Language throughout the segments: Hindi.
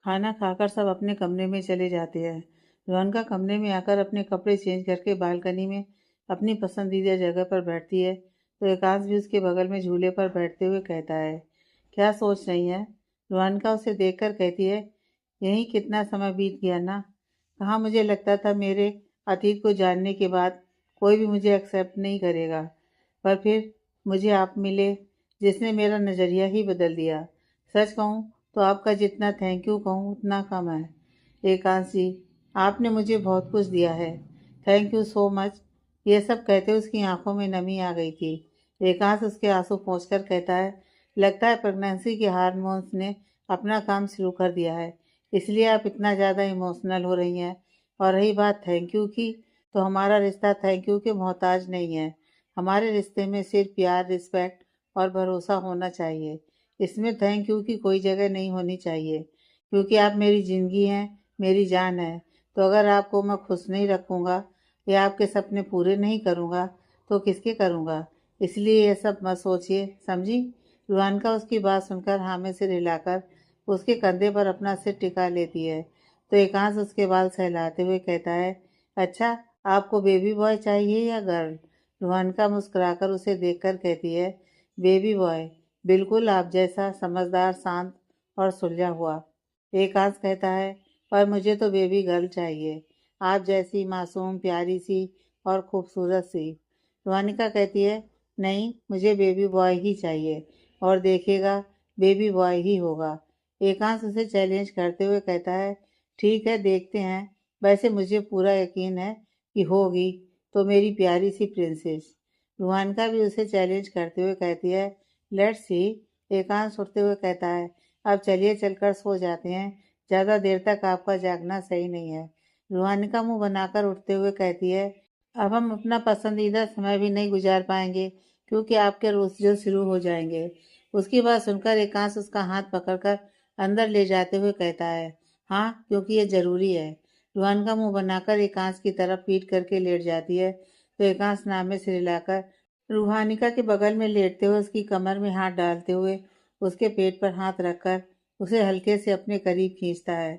खाना खाकर सब अपने कमरे में चले जाते हैं। रोहनका कमरे में आकर अपने कपड़े चेंज करके बालकनी में अपनी पसंदीदा जगह पर बैठती है तो एकांश भी उसके बगल में झूले पर बैठते हुए कहता है, क्या सोच रही है? रोहनका उसे देखकर कहती है, यहीं कितना समय बीत गया ना। कहाँ मुझे लगता था मेरे अतीत को जानने के बाद कोई भी मुझे एक्सेप्ट नहीं करेगा, पर फिर मुझे आप मिले जिसने मेरा नज़रिया ही बदल दिया। सच कहूँ तो आपका जितना थैंक यू कहूँ उतना कम है। एकांश जी, आपने मुझे बहुत कुछ दिया है। Thank you so much. यह सब कहते उसकी आंखों में नमी आ गई थी। एकांश उसके आंसू पोंछकर कहता है, लगता है प्रेगनेंसी के हार्मोन्स ने अपना काम शुरू कर दिया है, इसलिए आप इतना ज़्यादा इमोशनल हो रही हैं। और रही बात थैंक यू की, तो हमारा रिश्ता थैंक यू के मोहताज नहीं है। हमारे रिश्ते में सिर्फ प्यार, रिस्पेक्ट और भरोसा होना चाहिए। इसमें थैंक यू की कोई जगह नहीं होनी चाहिए, क्योंकि आप मेरी ज़िंदगी हैं, मेरी जान है। तो अगर आपको मैं खुश नहीं रखूँगा या आपके सपने पूरे नहीं करूँगा तो किसके करूँगा? इसलिए ये सब मत सोचिए, समझी? रूहान उसकी बात सुनकर हाँ में सिर हिलाकर उसके कंधे पर अपना सिर टिका लेती है तो एकांश उसके बाल सहलाते हुए कहता है, अच्छा, आपको बेबी बॉय चाहिए या गर्ल? रूहान मुस्कुराकर उसे देखकर कहती है, बेबी बॉय, बिल्कुल आप जैसा समझदार, शांत और सुलझा हुआ। एकांश कहता है, पर मुझे तो बेबी गर्ल चाहिए, आप जैसी मासूम, प्यारी सी और खूबसूरत सी। रोहानिका कहती है, नहीं, मुझे बेबी बॉय ही चाहिए और देखिएगा बेबी बॉय ही होगा। एकांश उसे चैलेंज करते हुए कहता है, ठीक है, देखते हैं। वैसे मुझे पूरा यकीन है कि होगी तो मेरी प्यारी सी प्रिंसेस। रूहानिका भी उसे चैलेंज करते हुए कहती है, लेट्स सी। एकांश उठते हुए कहता है, अब चलिए चलकर सो जाते हैं, ज़्यादा देर तक आपका जागना सही नहीं है। रूहानिका मुंह बनाकर उठते हुए कहती है, अब हम अपना पसंदीदा समय भी नहीं गुजार पाएंगे क्योंकि आपके रोज जो शुरू हो जाएंगे। उसकी बात सुनकर एकांश उसका हाथ पकड़कर अंदर ले जाते हुए कहता है, हाँ, क्योंकि ये जरूरी है। रूहानिका मुंह बनाकर एकांश की तरफ पीट करके लेट जाती है तो एकांश नाम में सिर हिलाकर रूहानिका के बगल में लेटते हुए उसकी कमर में हाथ डालते हुए उसके पेट पर हाथ रखकर उसे हल्के से अपने करीब खींचता है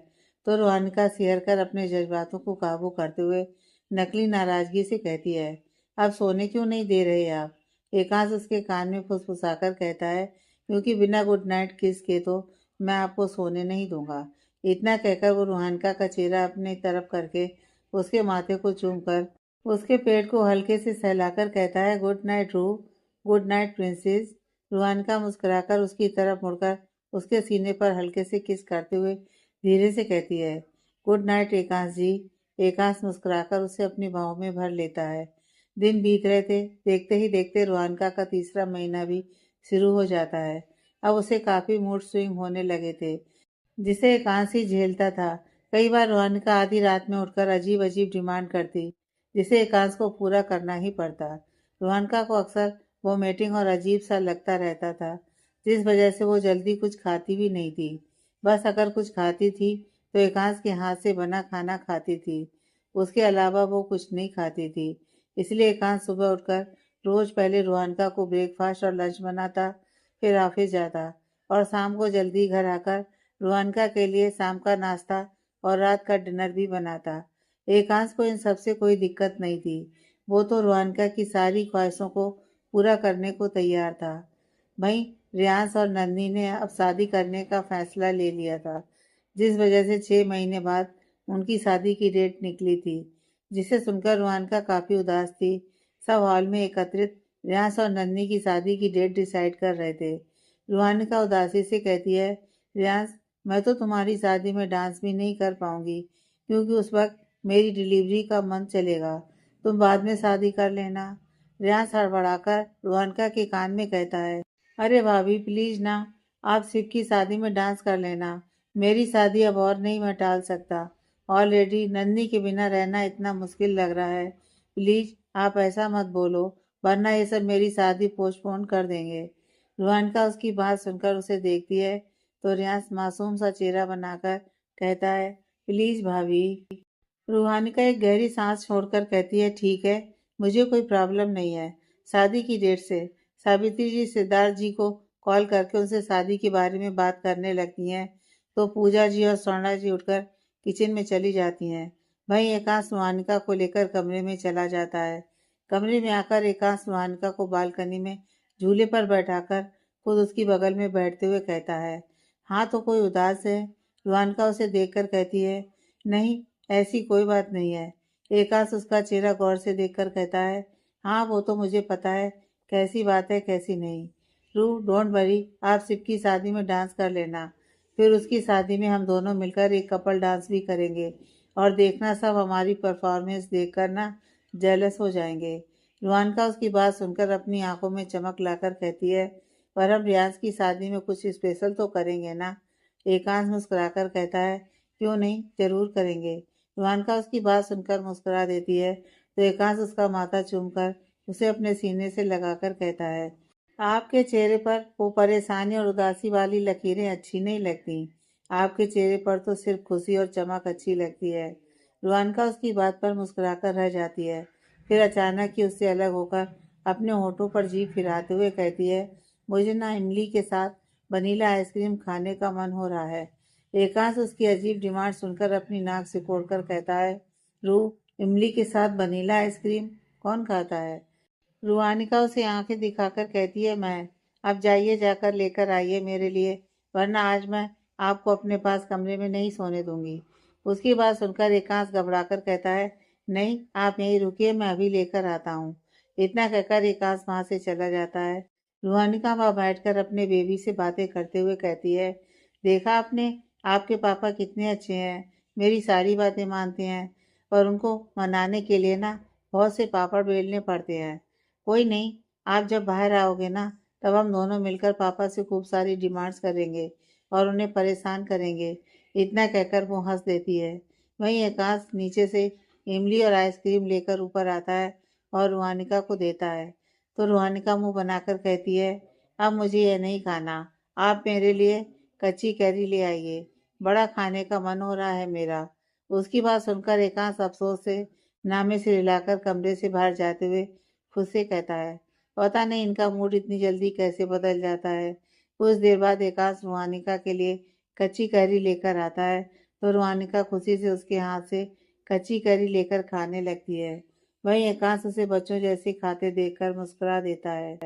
तो रूहानिका सिहर कर अपने जज्बातों को काबू करते हुए नकली नाराजगी से कहती है, अब सोने क्यों नहीं दे रहे आप? एकांश उसके कान में फुसफुसाकर कहता है, क्योंकि बिना गुड नाइट किस के तो मैं आपको सोने नहीं दूंगा। इतना कहकर वो रूहानिका का चेहरा अपनी तरफ करके उसके माथे को चूमकर उसके पेट को हल्के से सहलाकर कहता है, गुड नाइट रू, गुड नाइट प्रिंसेस। रूहानिका मुस्कुराकर उसकी तरफ मुड़कर उसके सीने पर हल्के से किस करते हुए धीरे से कहती है, गुड नाइट एकांश जी। एकांश मुस्कुराकर उसे अपनी बाहों में भर लेता है। दिन बीत रहे थे, देखते ही देखते रोहानिका का तीसरा महीना भी शुरू हो जाता है। अब उसे काफी मूड स्विंग होने लगे थे, जिसे एकांश ही झेलता था। कई बार रोहानिका आधी रात में उठकर अजीब अजीब डिमांड करती, जिसे एकांश को पूरा करना ही पड़ता। रोहानिका को अक्सर वोमिटिंग और अजीब सा लगता रहता था, जिस वजह से वो जल्दी कुछ खाती भी नहीं थी। बस अगर कुछ खाती थी तो एकांश के हाथ से बना खाना खाती थी, उसके अलावा वो कुछ नहीं खाती थी। इसलिए एकांश सुबह उठकर रोज पहले रोहानिका को ब्रेकफास्ट और लंच बनाता, फिर ऑफिस जाता और शाम को जल्दी घर आकर रोहानिका के लिए शाम का नाश्ता और रात का डिनर भी बनाता। एकांश को इन सबसे कोई दिक्कत नहीं थी, वो तो रोहानिका की सारी ख्वाहिशों को पूरा करने को तैयार था। वहीं रियांश और नंदनी ने अब शादी करने का फैसला ले लिया था, जिस वजह से 6 महीने बाद उनकी शादी की डेट निकली थी, जिसे सुनकर रोहानिका काफी उदास थी। सब हॉल में एकत्रित रियांश और नंदनी की शादी की डेट डिसाइड कर रहे थे। रोहानिका उदासी से कहती है, रियांश, मैं तो तुम्हारी शादी में डांस भी नहीं कर पाऊंगी क्योंकि उस वक्त मेरी डिलीवरी का मंथ चलेगा। तुम बाद में शादी कर लेना। रियांश हड़बड़ाकर रोहानिका के कान में कहता है, अरे भाभी प्लीज ना, आप सिर्फ की शादी में डांस कर लेना। मेरी शादी अब और नहीं मैं टाल सकता। ऑलरेडी नन्ही के बिना रहना इतना मुश्किल लग रहा है। प्लीज आप ऐसा मत बोलो, वरना ये सब मेरी शादी पोस्टपोन कर देंगे। रूहानिका उसकी बात सुनकर उसे देखती है तो रियांश मासूम सा चेहरा बनाकर कहता है, प्लीज भाभी। रूहानिका एक गहरी सांस छोड़कर कहती है, ठीक है, मुझे कोई प्रॉब्लम नहीं है शादी की डेट से। सावित्री जी सिद्धार्थ जी को कॉल करके उनसे शादी के बारे में बात करने लगती हैं। तो पूजा जी और स्वर्णा जी उठकर किचन में चली जाती हैं। वहीं एकांश रोहानिका को लेकर कमरे में चला जाता है। कमरे में आकर एकांश रोहानिका को बालकनी में झूले पर बैठाकर खुद उसकी बगल में बैठते हुए कहता है, हाँ तो कोई उदास है? रोहानिका उसे देखकर कहती है, नहीं ऐसी कोई बात नहीं है। एकांश उसका चेहरा गौर से देखकर कहता है, हाँ वो तो मुझे पता है कैसी बात है कैसी नहीं। रू डोंट वरी, आप शिव की शादी में डांस कर लेना, फिर उसकी शादी में हम दोनों मिलकर एक कपल डांस भी करेंगे और देखना सब हमारी परफॉर्मेंस देखकर ना जेलस हो जाएंगे। रुहानका उसकी बात सुनकर अपनी आंखों में चमक लाकर कहती है, पर हम रियाज की शादी में कुछ स्पेशल तो करेंगे ना? एकांश मुस्कुराकर कहता है, क्यों नहीं, जरूर करेंगे। रुहानका उसकी बात सुनकर मुस्कुरा देती है तो एकांश उसका माथा चूमकर उसे अपने सीने से लगाकर कहता है, आपके चेहरे पर वो परेशानी और उदासी वाली लकीरें अच्छी नहीं लगती। आपके चेहरे पर तो सिर्फ खुशी और चमक अच्छी लगती है। रुहानका उसकी बात पर मुस्कुराकर रह जाती है। फिर अचानक ही उससे अलग होकर अपने होठों पर जीभ फिराते हुए कहती है, मुझे ना इमली के साथ वनीला आइसक्रीम खाने का मन हो रहा है। एकांश उसकी अजीब डिमांड सुनकर अपनी नाक सिकोड़कर कहता है, रू, इमली के साथ वनीला आइसक्रीम कौन खाता है? रुहानिका उसे आंखें दिखाकर कहती है, मैं। अब जाइए, जाकर लेकर आइए मेरे लिए, वरना आज मैं आपको अपने पास कमरे में नहीं सोने दूंगी। उसकी बात सुनकर एकांश घबराकर कहता है, नहीं आप यहीं रुकिए, मैं अभी लेकर आता हूँ। इतना कहकर एकांश वहां से चला जाता है। रुहानिका वहां बैठकर अपने बेबी से बातें करते हुए कहती है, देखा आपने, आपके पापा कितने अच्छे हैं, मेरी सारी बातें मानते हैं, और उनको मनाने के लिए ना बहुत से पापड़ बेलने पड़ते हैं। कोई नहीं, आप जब बाहर आओगे ना, तब हम दोनों मिलकर पापा से खूब सारी डिमांड्स करेंगे और उन्हें परेशान करेंगे। इतना कहकर वो हंस देती है। वहीं एकांश नीचे से इमली और आइसक्रीम लेकर ऊपर आता है और रुहानिका को देता है। तो रुहानिका मुंह बनाकर कहती है, अब मुझे यह नहीं खाना, आप मेरे लिए कच्ची कैरी ले आइए, बड़ा खाने का मन हो रहा है मेरा। उसकी बात सुनकर एकांश अफसोस से नामे से हिलाकर कमरे से बाहर जाते हुए खुद से कहता है, पता नहीं इनका मूड इतनी जल्दी कैसे बदल जाता है। कुछ देर बाद एकांश रुहानिका के लिए कच्ची कैरी लेकर आता है तो रुहानिका खुशी से उसके हाथ से कच्ची कैरी लेकर खाने लगती है। वहीं एकांश उसे बच्चों जैसे खाते देखकर मुस्कुरा देता है।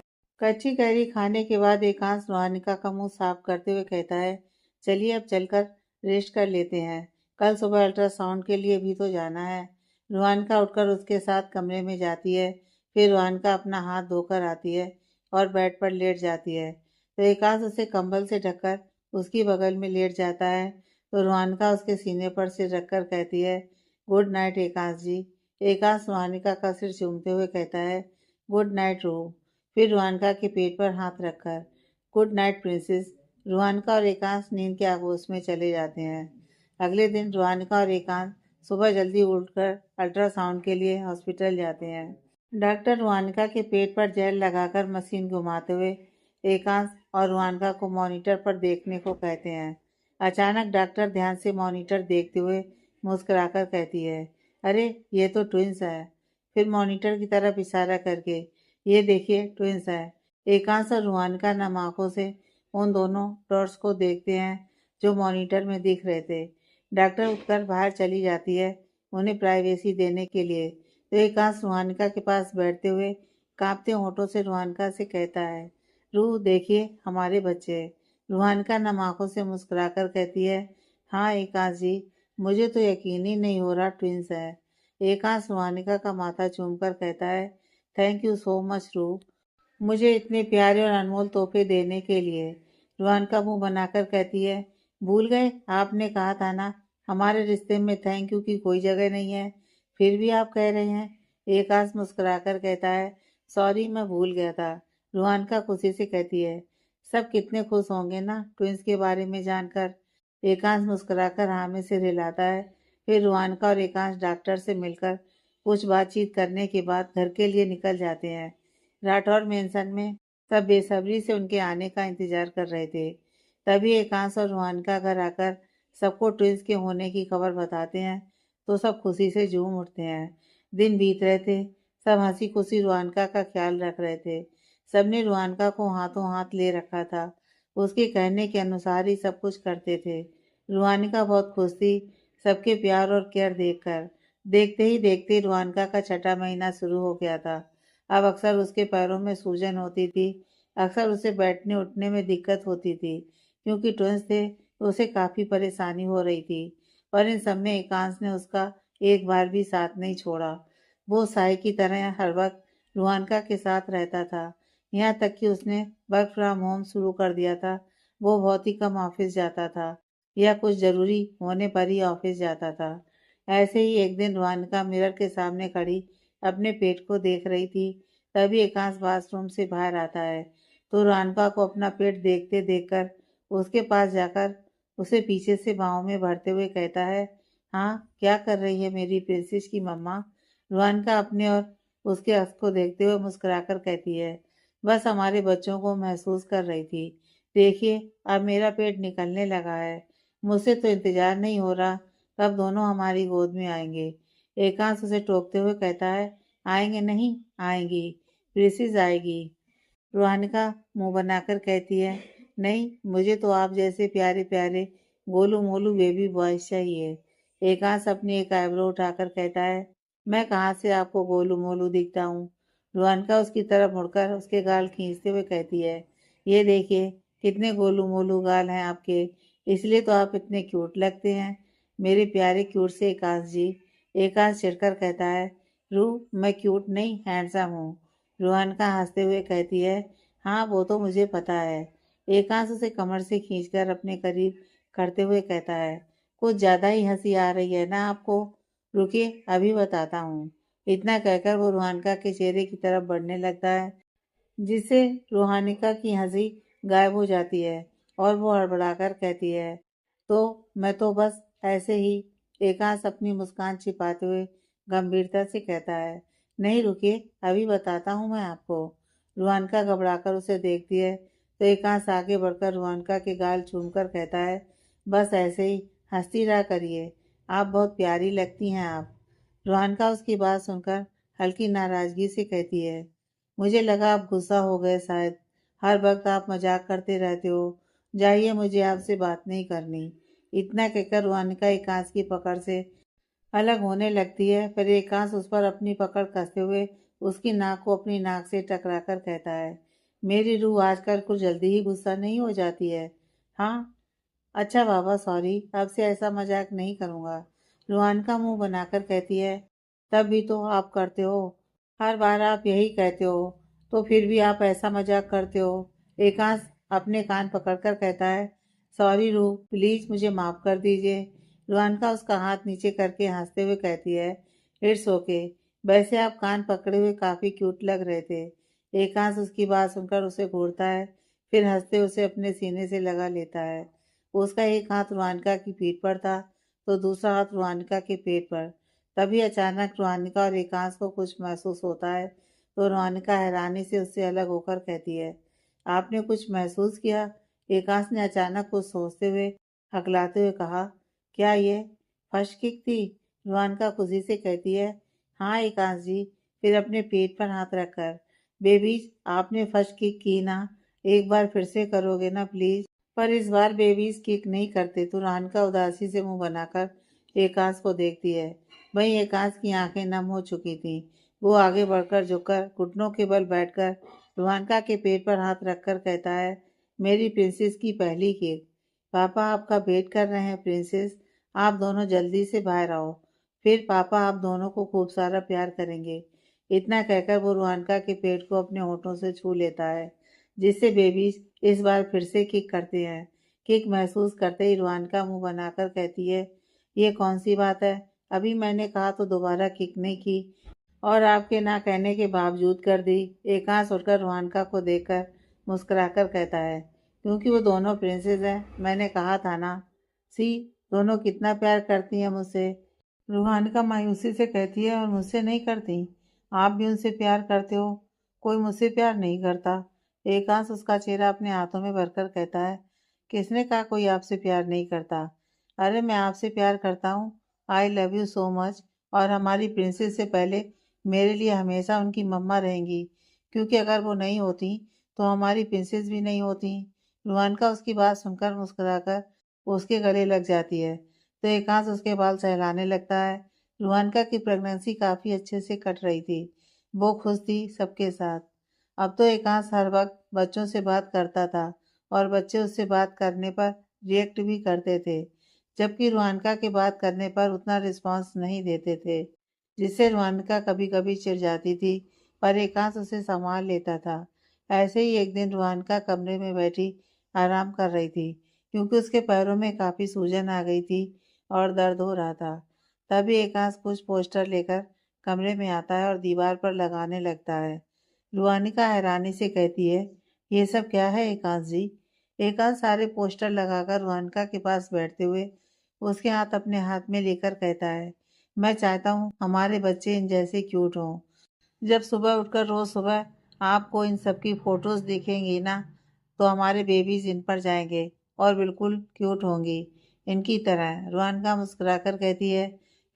कच्ची कैरी खाने के बाद एकांश रुहानिका का मुंह साफ करते हुए कहता है, चलिए अब चलकर रेस्ट कर लेते हैं, कल सुबह अल्ट्रासाउंड के लिए भी तो जाना है। रुहानिका उठकर उसके साथ कमरे में जाती है। फिर रुहानिका अपना हाथ धोकर आती है और बेड पर लेट जाती है तो एकांश उसे कंबल से ढककर उसकी बगल में लेट जाता है। तो रुहानिका उसके सीने पर सिर रखकर कहती है, गुड नाइट एकांश जी। एकांश रुहानिका का सिर चूमते हुए कहता है, गुड नाइट रूह। फिर रुहानिका के पेट पर हाथ रखकर, गुड नाइट प्रिंसेस। रुहानिका और एकांश नींद के आगोश में चले जाते हैं। अगले दिन रुहानिका और एकांश सुबह जल्दी उठकर अल्ट्रासाउंड के लिए हॉस्पिटल जाते हैं। डॉक्टर रुहानिका के पेट पर जेल लगाकर मशीन घुमाते हुए एकांश और रुहानिका को मॉनिटर पर देखने को कहते हैं। अचानक डॉक्टर ध्यान से मॉनिटर देखते हुए मुस्कुराकर कहती है, अरे ये तो ट्विंस है। फिर मॉनिटर की तरफ इशारा करके, ये देखिए ट्विंस है। एकांश और रुहानिका नम आंखों से उन दोनों डॉट्स को देखते हैं जो मॉनिटर में दिख रहे थे। डॉक्टर उठकर बाहर चली जाती है उन्हें प्राइवेसी देने के लिए। तो एकांश रुहानिका के पास बैठते हुए कांपते होठों से रुहानिका से कहता है, रूह देखिए हमारे बच्चे। रुहानिका नम आंखों से मुस्कुराकर कहती है, हाँ एकांश जी, मुझे तो यकीन ही नहीं हो रहा ट्विंस है। एकांश रुहानिका का माथा चूमकर कहता है, थैंक यू सो मच रूह, मुझे इतने प्यारे और अनमोल तोहफे देने के लिए। रुहानिका मुंह बनाकर कहती है, भूल गए, आपने कहा था ना हमारे रिश्ते में थैंक यू की कोई जगह नहीं है, फिर भी आप कह रहे हैं। एकांश मुस्कुराकर कहता है, सॉरी मैं भूल गया था। रुहानिका खुशी से कहती है, सब कितने खुश होंगे ना ट्विंस के बारे में जानकर। एकांश मुस्कुराकर हाँ में सिर हिलाता है। फिर रुहानिका और एकांश डॉक्टर से मिलकर कुछ बातचीत करने के बाद घर के लिए निकल जाते हैं। राठौर मेंशन में सब बेसब्री से उनके आने का इंतजार कर रहे थे। तभी एकांश और रुहानिका घर आकर सबको ट्विंस के होने की खबर बताते हैं तो सब खुशी से झूम उठते हैं। दिन बीत रहे थे, सब हंसी खुशी रुहानिका का ख्याल रख रहे थे। सबने रुहानिका को हाथों हाथ ले रखा था, उसके कहने के अनुसार ही सब कुछ करते थे। रूहानिका बहुत खुश थी सबके प्यार और केयर देखकर। देखते ही देखते रूहानिका का छठा महीना शुरू हो गया था। अब अक्सर उसके पैरों में सूजन होती थी। अक्सर उसे बैठने उठने में दिक्कत होती थी। क्योंकि ट्विंस थे तो उसे काफ़ी परेशानी हो रही थी। और इन सब में एकांश ने उसका एक बार भी साथ नहीं छोड़ा। वो साई की तरह हर वक्त रूहानिका के साथ रहता था। यहाँ तक कि उसने वर्क फ्रॉम होम शुरू कर दिया था। वो बहुत ही कम ऑफिस जाता था या कुछ ज़रूरी होने पर ही ऑफिस जाता था। ऐसे ही एक दिन रूहानिका मिरर के सामने खड़ी अपने पेट को देख रही थी। तभी एकांश बाथरूम से बाहर आता है तो रूहानिका को अपना पेट देखते देखकर उसके पास जाकर उसे पीछे से बाहों में भरते हुए कहता है, हाँ क्या कर रही है मेरी प्रिंसेस की मम्मा। रूहानिका अपने और उसके अक्स को देखते हुए मुस्कुराकर कहती है, बस हमारे बच्चों को महसूस कर रही थी। देखिए अब मेरा पेट निकलने लगा है। मुझसे तो इंतजार नहीं हो रहा कब दोनों हमारी गोद में आएंगे। एकांश उसे टोकते हुए कहता है, आएंगे नहीं, आएंगी, प्रिंसेस आएगी। रूहानिका मुंह बनाकर कहती है, नहीं मुझे तो आप जैसे प्यारे प्यारे गोलू मोलू बेबी बॉयज चाहिए। एकांश अपनी एक आईब्रो उठाकर कहता है, मैं कहाँ से आपको गोलू मोलू दिखता हूँ। रूहानिका उसकी तरफ मुड़कर उसके गाल खींचते हुए कहती है, ये देखिए कितने गोलू मोलू गाल हैं आपके, इसलिए तो आप इतने क्यूट लगते हैं मेरे प्यारे क्यूट से एकांश जी। एकांश चिढ़कर कहता है, रू मैं क्यूट नहीं हैंडसम हूँ। रूहानिका हंसते हुए कहती है, हाँ वो तो मुझे पता है। एकांश उसे कमर से खींचकर अपने करीब करते हुए कहता है, कुछ ज्यादा ही हंसी आ रही है ना आपको, रुकिए अभी बताता हूँ। इतना कहकर वो रूहानिका के चेहरे की तरफ बढ़ने लगता है जिससे रूहानिका की हंसी गायब हो जाती है और वो हड़बड़ाकर कहती है, तो मैं तो बस ऐसे ही। एकांश अपनी मुस्कान छिपाते हुए गंभीरता से कहता है, नहीं रुकिए अभी बताता हूँ मैं आपको। रूहानिका घबराकर उसे देखती है तो एकांश आगे बढ़कर रूहानिका के गाल चूमकर कहता है, बस ऐसे ही हंसती रहा करिए, आप बहुत प्यारी लगती हैं आप। रूहानिका उसकी बात सुनकर हल्की नाराजगी से कहती है, मुझे लगा आप गुस्सा हो गए शायद, हर वक्त आप मजाक करते रहते हो, जाइए मुझे आपसे बात नहीं करनी। इतना कहकर रूहानिका एकांश की पकड़ से अलग होने लगती है। फिर एकांश उस पर अपनी पकड़ कसते हुए उसकी नाक को अपनी नाक से टकराकर कहता है, मेरी रूह आजकल कुछ जल्दी ही गुस्सा नहीं हो जाती है। हाँ अच्छा बाबा सॉरी, अब से ऐसा मजाक नहीं करूँगा। रूहानिका मुंह बनाकर कहती है, तब भी तो आप करते हो, हर बार आप यही कहते हो, तो फिर भी आप ऐसा मजाक करते हो। एकांश अपने कान पकड़कर कहता है, सॉरी रूह प्लीज मुझे माफ कर दीजिए। रूहानिका उसका हाथ नीचे करके हंसते हुए कहती है, इट्स ओके, वैसे आप कान पकड़े हुए काफी क्यूट लग रहे थे। एकांश उसकी बात सुनकर उसे घूरता है, फिर हंसते उसे अपने सीने से लगा लेता है। उसका एक हाथ रूहानिका की पीठ पर था तो दूसरा हाथ रूहानिका के पेट पर। तभी अचानक रूहानिका और एकांश को कुछ महसूस होता है तो रूहानिका हैरानी से उससे अलग होकर कहती है, आपने कुछ महसूस किया। एकांश ने अचानक कुछ सोचते हुए हकलाते हुए कहा, क्या ये फर्स्ट किक थी। रूहानिका खुशी से कहती है, हाँ एकांश जी। फिर अपने पेट पर हाथ रखकर, बेबीज आपने फर्स्ट किक की ना, एक बार फिर से करोगे ना प्लीज। पर इस बार बेबीज किक नहीं करते तो रानका उदासी से मुंह बनाकर एकांश को देखती है। वहीं एकांश की आंखें नम हो चुकी थीं। वो आगे बढ़कर झुककर घुटनों के बल बैठकर रुहानका के पेट पर हाथ रखकर कहता है, मेरी प्रिंसेस की पहली किक। पापा आपका वेट कर रहे हैं प्रिंसेस, आप दोनों जल्दी से बाहर आओ, फिर पापा आप दोनों को खूब सारा प्यार करेंगे। इतना कहकर वो रुहानका के पेट को अपने होठों से छू लेता है जिससे बेबीज इस बार फिर से किक करते हैं। किक महसूस करते ही रुहानिका मुंह बनाकर कहती है, ये कौन सी बात है, अभी मैंने कहा तो दोबारा किक नहीं की और आपके ना कहने के बावजूद कर दी। एकांश उठकर रुहानिका को देखकर मुस्कुराकर कहता है, क्योंकि वो दोनों प्रिंसेस हैं, मैंने कहा था ना। सी दोनों कितना प्यार करती हैं मुझसे। रुहानिका मायूसी से कहती है, और मुझसे नहीं करती। आप भी उनसे प्यार करते हो, कोई मुझसे प्यार नहीं करता। एकांश उसका चेहरा अपने हाथों में भरकर कहता है, किसने कहा कोई आपसे प्यार नहीं करता। अरे मैं आपसे प्यार करता हूँ, आई लव यू सो मच। और हमारी प्रिंसेस से पहले मेरे लिए हमेशा उनकी मम्मा रहेंगी, क्योंकि अगर वो नहीं होती तो हमारी प्रिंसेस भी नहीं होती। रुहानिका उसकी बात सुनकर मुस्कुराकर उसके गले लग जाती है तो एकांश उसके बाल सहलाने लगता है। रुहानका की प्रेगनेंसी काफ़ी अच्छे से कट रही थी। वो खुश थी सबके साथ। अब तो एकांश हर वक्त बच्चों से बात करता था और बच्चे उससे बात करने पर रिएक्ट भी करते थे, जबकि रुहानका के बात करने पर उतना रिस्पॉन्स नहीं देते थे, जिससे रुहानका कभी कभी चिढ़ जाती थी, पर एकांश उसे संभाल लेता था। ऐसे ही एक दिन रुहानका कमरे में बैठी आराम कर रही थी, क्योंकि उसके पैरों में काफ़ी सूजन आ गई थी और दर्द हो रहा था। तभी एकांश कुछ पोस्टर लेकर कमरे में आता है और दीवार पर लगाने लगता है। रुहानिका हैरानी से कहती है, ये सब क्या है एकांश जी? एकांश सारे पोस्टर लगाकर रुहानिका के पास बैठते हुए उसके हाथ अपने हाथ में लेकर कहता है, मैं चाहता हूँ हमारे बच्चे इन जैसे क्यूट हों। जब सुबह उठकर रोज़ सुबह आपको इन सब की फ़ोटोज़ दिखेंगी ना, तो हमारे बेबीज़ इन पर जाएंगे और बिल्कुल क्यूट होंगी इनकी तरह। रुहानिका मुस्कुराकर कहती है,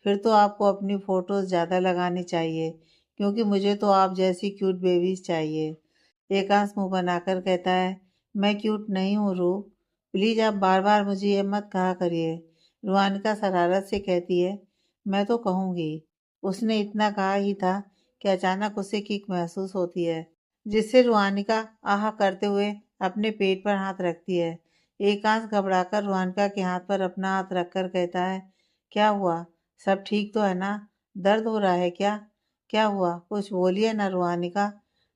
फिर तो आपको अपनी फ़ोटोज़ ज़्यादा लगानी चाहिए, क्योंकि मुझे तो आप जैसी क्यूट बेबीज़ चाहिए। एकांश मुंह बनाकर कहता है, मैं क्यूट नहीं हूँ रूह, प्लीज़ आप बार बार मुझे ये मत कहा करिए। रुहानिका शरारत से कहती है, मैं तो कहूँगी। उसने इतना कहा ही था कि अचानक उसे किक महसूस होती है, जिससे रुहानिका आह करते हुए अपने पेट पर हाथ रखती है। एकांश घबराकर रुहानिका के हाथ पर अपना हाथ रखकर कहता है, क्या हुआ? सब ठीक तो है ना? दर्द हो रहा है क्या? क्या हुआ? कुछ बोलिए ना रुहानिका।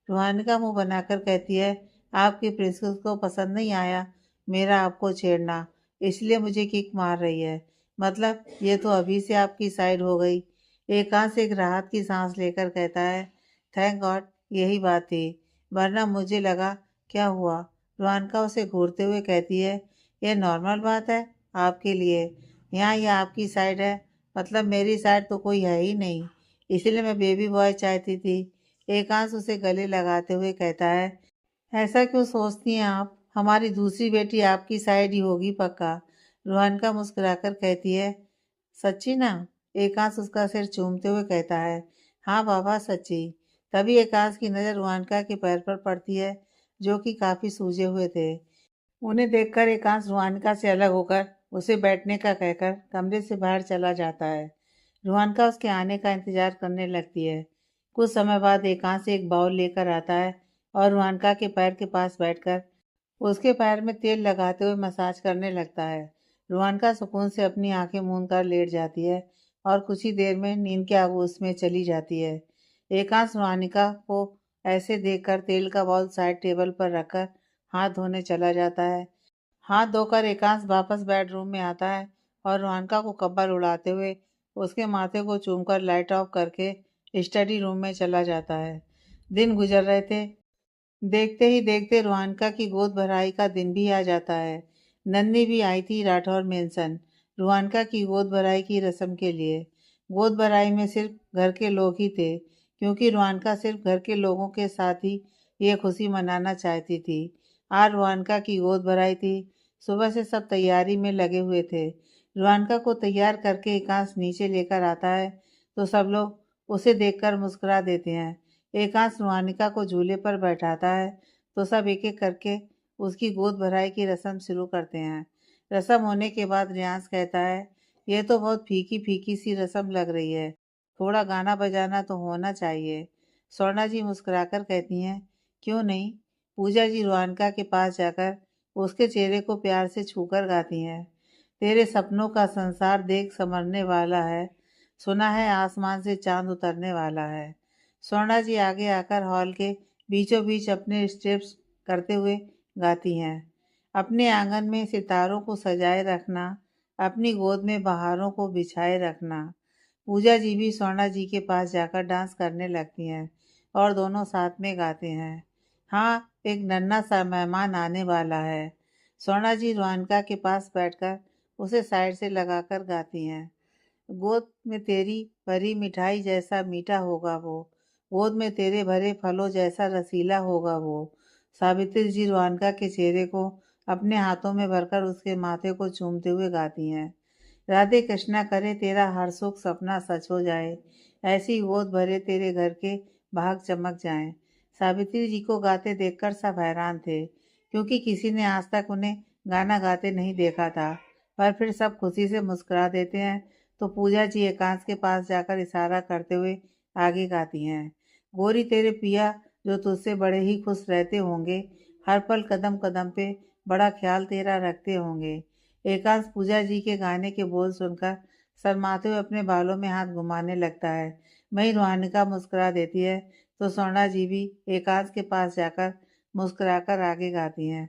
रुहानिका मुंह बनाकर कहती है, आपकी प्रिंसेस को पसंद नहीं आया मेरा आपको छेड़ना, इसलिए मुझे किक मार रही है। मतलब ये तो अभी से आपकी साइड हो गई। एकांश एक राहत की सांस लेकर कहता है, थैंक गॉड यही बात थी, वरना मुझे लगा क्या हुआ। रुहानिका उसे घूरते हुए कहती है, यह नॉर्मल बात है आपके लिए। यहाँ यह आपकी साइड है, मतलब मेरी साइड तो कोई है ही नहीं, इसलिए मैं बेबी बॉय चाहती थी। एकांश उसे गले लगाते हुए कहता है, ऐसा क्यों सोचती हैं आप? हमारी दूसरी बेटी आपकी साइड ही होगी पक्का। रुहानिका मुस्कुराकर कहती है, सच्ची ना? एकांश उसका सिर चूमते हुए कहता है, हाँ बाबा सच्ची। तभी एकांश की नज़र रुहानिका के पैर पर पड़ती है, जो कि काफ़ी सूजे हुए थे। उन्हें देखकर एकांश रुहानिका से अलग होकर उसे बैठने का कहकर कमरे से बाहर चला जाता है। रुहानिका उसके आने का इंतजार करने लगती है। कुछ समय बाद एकांश एक बाउल लेकर आता है और रुहानिका के पैर के पास बैठकर उसके पैर में तेल लगाते हुए मसाज करने लगता है। रुहानिका सुकून से अपनी आंखें मूंद कर लेट जाती है और कुछ ही देर में नींद के आगोश में चली जाती है। एकांश रुहानिका को ऐसे देखकर तेल का बाउल साइड टेबल पर रखकर हाथ धोने चला जाता है। हाथ धोकर एकांश वापस बेडरूम में आता है और रुहानिका को कब्बल उड़ाते हुए उसके माथे को चूमकर लाइट ऑफ करके स्टडी रूम में चला जाता है। दिन गुजर रहे थे। देखते ही देखते रुहानिका की गोद भराई का दिन भी आ जाता है। नन्ही भी आई थी राठौर मेंशन रुहानिका की गोद भराई की रस्म के लिए। गोद भराई में सिर्फ घर के लोग ही थे, क्योंकि रुहानिका सिर्फ घर के लोगों के साथ ही ये खुशी मनाना चाहती थी। आज रुहानिका की गोद भराई थी। सुबह से सब तैयारी में लगे हुए थे। रुहानिका को तैयार करके एकांश नीचे लेकर आता है तो सब लोग उसे देखकर मुस्कुरा देते हैं। एकांश रुहानिका को झूले पर बैठाता है तो सब एक एक करके उसकी गोद भराई की रस्म शुरू करते हैं। रस्म होने के बाद रियांश कहता है, यह तो बहुत फीकी फीकी सी रस्म लग रही है, थोड़ा गाना बजाना तो होना चाहिए। स्वर्णा जी मुस्कुराकर कहती हैं, क्यों नहीं? पूजा जी रुहानिका के पास जाकर उसके चेहरे को प्यार से छूकर गाती हैं, तेरे सपनों का संसार देख संवरने वाला है, सुना है आसमान से चांद उतरने वाला है। स्वर्णा जी आगे आकर हॉल के बीचों बीच अपने स्टेप्स करते हुए गाती हैं, अपने आंगन में सितारों को सजाए रखना, अपनी गोद में बहारों को बिछाए रखना। पूजा जी भी स्वर्णा जी के पास जाकर डांस करने लगती हैं और दोनों साथ में गाते हैं, हाँ एक नन्हा सा मेहमान आने वाला है। स्वर्णा जी रुहानिका के पास बैठकर उसे साइड से लगाकर गाती हैं, गोद में तेरी भरी मिठाई जैसा मीठा होगा वो, गोद में तेरे भरे फलों जैसा रसीला होगा वो। सावित्री जी रुहानिका के चेहरे को अपने हाथों में भरकर उसके माथे को चूमते हुए गाती हैं, राधे कृष्णा करे तेरा हर सुख सपना सच हो जाए, ऐसी गोद भरे तेरे घर के भाग चमक जाएं। सावित्री जी को गाते देखकर सब हैरान थे, क्योंकि किसी ने आज तक उन्हें गाना गाते नहीं देखा था। पर फिर सब खुशी से मुस्कुरा देते हैं। तो पूजा जी एकांश के पास जाकर इशारा करते हुए आगे गाती हैं, गोरी तेरे पिया जो तुझसे बड़े ही खुश रहते होंगे, हर पल कदम कदम पे बड़ा ख्याल तेरा रखते होंगे। एकांश पूजा जी के गाने के बोल सुनकर शर्माते हुए अपने बालों में हाथ घुमाने लगता है। वहीं रूहानिका मुस्कुरा देती है तो स्वर्णा जी भी एकांश के पास जाकर मुस्कुराकर आगे गाती हैं।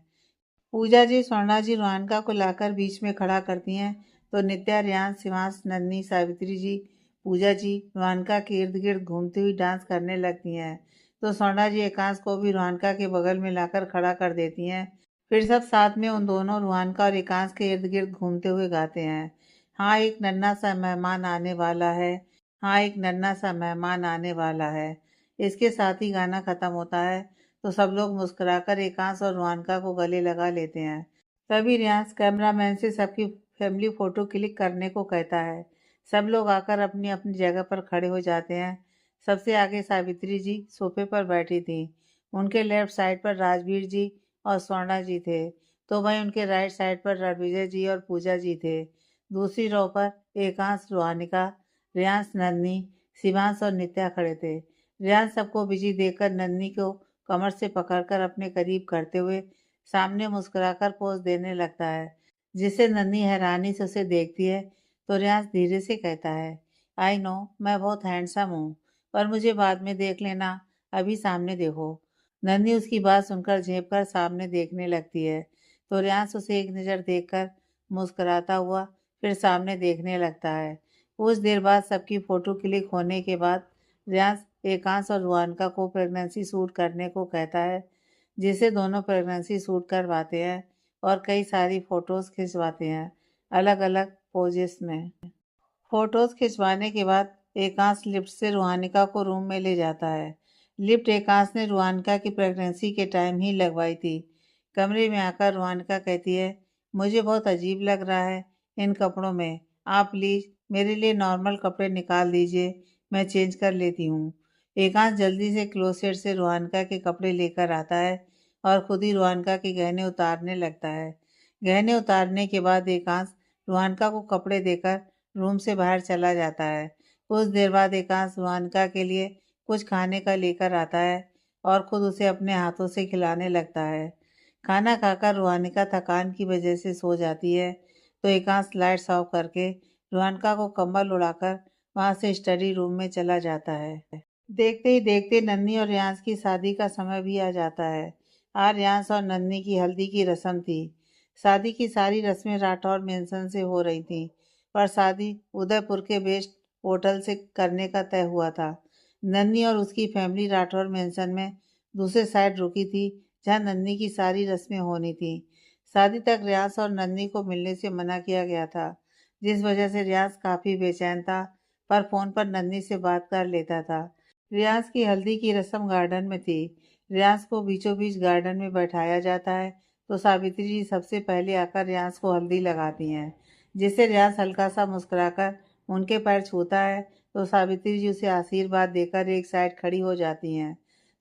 पूजा जी स्वर्णा जी रूहानिका को लाकर बीच में खड़ा करती हैं तो नित्या, रियांश, शिवांश, नन्ही, सावित्री जी पूजा जी रूहानिका के इर्द गिर्द घूमती हुई डांस करने लगती हैं। तो स्वर्णा जी एकांश को भी रूहानिका के बगल में लाकर खड़ा कर देती हैं। फिर सब साथ में उन दोनों रूहानिका और एकांश के इर्द गिर्द घूमते हुए गाते हैं, हाँ एक नन्हा सा मेहमान आने वाला है, हाँ एक नन्हा सा मेहमान आने वाला है। इसके साथ ही गाना खत्म होता है तो सब लोग मुस्कुराकर एकांश और रूहानिका को गले लगा लेते हैं। तभी रियांश कैमरामैन से सबकी फैमिली फोटो क्लिक करने को कहता है। सब लोग आकर अपनी अपनी जगह पर खड़े हो जाते हैं। सबसे आगे सावित्री जी सोफे पर बैठी थी। उनके लेफ्ट साइड पर राजवीर जी और स्वर्णा जी थे, तो वहीं उनके राइट साइड पर रणविजय जी और पूजा जी थे। दूसरी रो पर एकांश, रूहानिका, रियांश, नन्ही, शिवांश और नित्या खड़े थे। रियांश सबको बिजी देखकर नन्ही को कमर से पकड़कर अपने करीब करते हुए सामने मुस्कुराकर पोज देने लगता है, जिससे नन्ही हैरानी से उसे देखती है। तो रियांश धीरे से कहता है, आई नो मैं बहुत हैंडसम हूँ, पर मुझे बाद में देख लेना, अभी सामने देखो। नन्ही उसकी बात सुनकर झेप कर सामने देखने लगती है। तो रियांश उसे एक नज़र देखकर मुस्कुराता हुआ फिर सामने देखने लगता है। कुछ देर बाद सबकी फ़ोटो क्लिक होने के बाद रियांश एकांश और रूहानिका को प्रेगनेंसी शूट करने को कहता है, जिसे दोनों प्रेगनेंसी शूट करवाते हैं और कई सारी फ़ोटोज़ खिंचवाते हैं अलग अलग पोजेस में। फ़ोटोज़ खिंचवाने के बाद एकांश लिफ्ट से रूहानिका को रूम में ले जाता है। लिफ्ट एकांश ने रूहानिका की प्रेगनेंसी के टाइम ही लगवाई थी। कमरे में आकर रूहानिका कहती है, मुझे बहुत अजीब लग रहा है इन कपड़ों में, आप प्लीज़ मेरे लिए नॉर्मल कपड़े निकाल दीजिए, मैं चेंज कर लेती हूँ। एकांश जल्दी से क्लोसेट से रूहानिका के कपड़े लेकर आता है और खुद ही रूहानिका के गहने उतारने लगता है। गहने उतारने के बाद एकांश रूहानिका को कपड़े देकर रूम से बाहर चला जाता है। कुछ देर बाद एकांश रूहानिका के लिए कुछ खाने का लेकर आता है और खुद उसे अपने हाथों से खिलाने लगता है। खाना खाकर रूहानिका थकान की वजह से सो जाती है तो एकांश लाइट्स ऑफ करके रूहानिका को कंबल उड़ाकर वहां से स्टडी रूम में चला जाता है। देखते ही देखते नन्ही और रियांश की शादी का समय भी आ जाता है। आज रियांश और नन्ही की हल्दी की रस्म थी। शादी की सारी रस्में राठौर मेंशन से हो रही थी, पर शादी उदयपुर के बेस्ट होटल से करने का तय हुआ था। नन्ही और उसकी फैमिली राठौर मेंशन में दूसरे साइड रुकी थी, जहां नन्ही की सारी रस्में होनी थी। शादी तक रियांश और नन्ही को मिलने से मना किया गया था, जिस वजह से रियांश काफ़ी बेचैन था, पर फ़ोन पर नन्ही से बात कर लेता था। रियांश की हल्दी की रस्म गार्डन में थी। रियांश को बीचों बीच गार्डन में बैठाया जाता है तो सावित्री जी सबसे पहले आकर रियांश को हल्दी लगाती हैं, जिससे रियांश हल्का सा मुस्कुराकर उनके पैर छूता है तो सावित्री जी उसे आशीर्वाद देकर एक साइड खड़ी हो जाती हैं।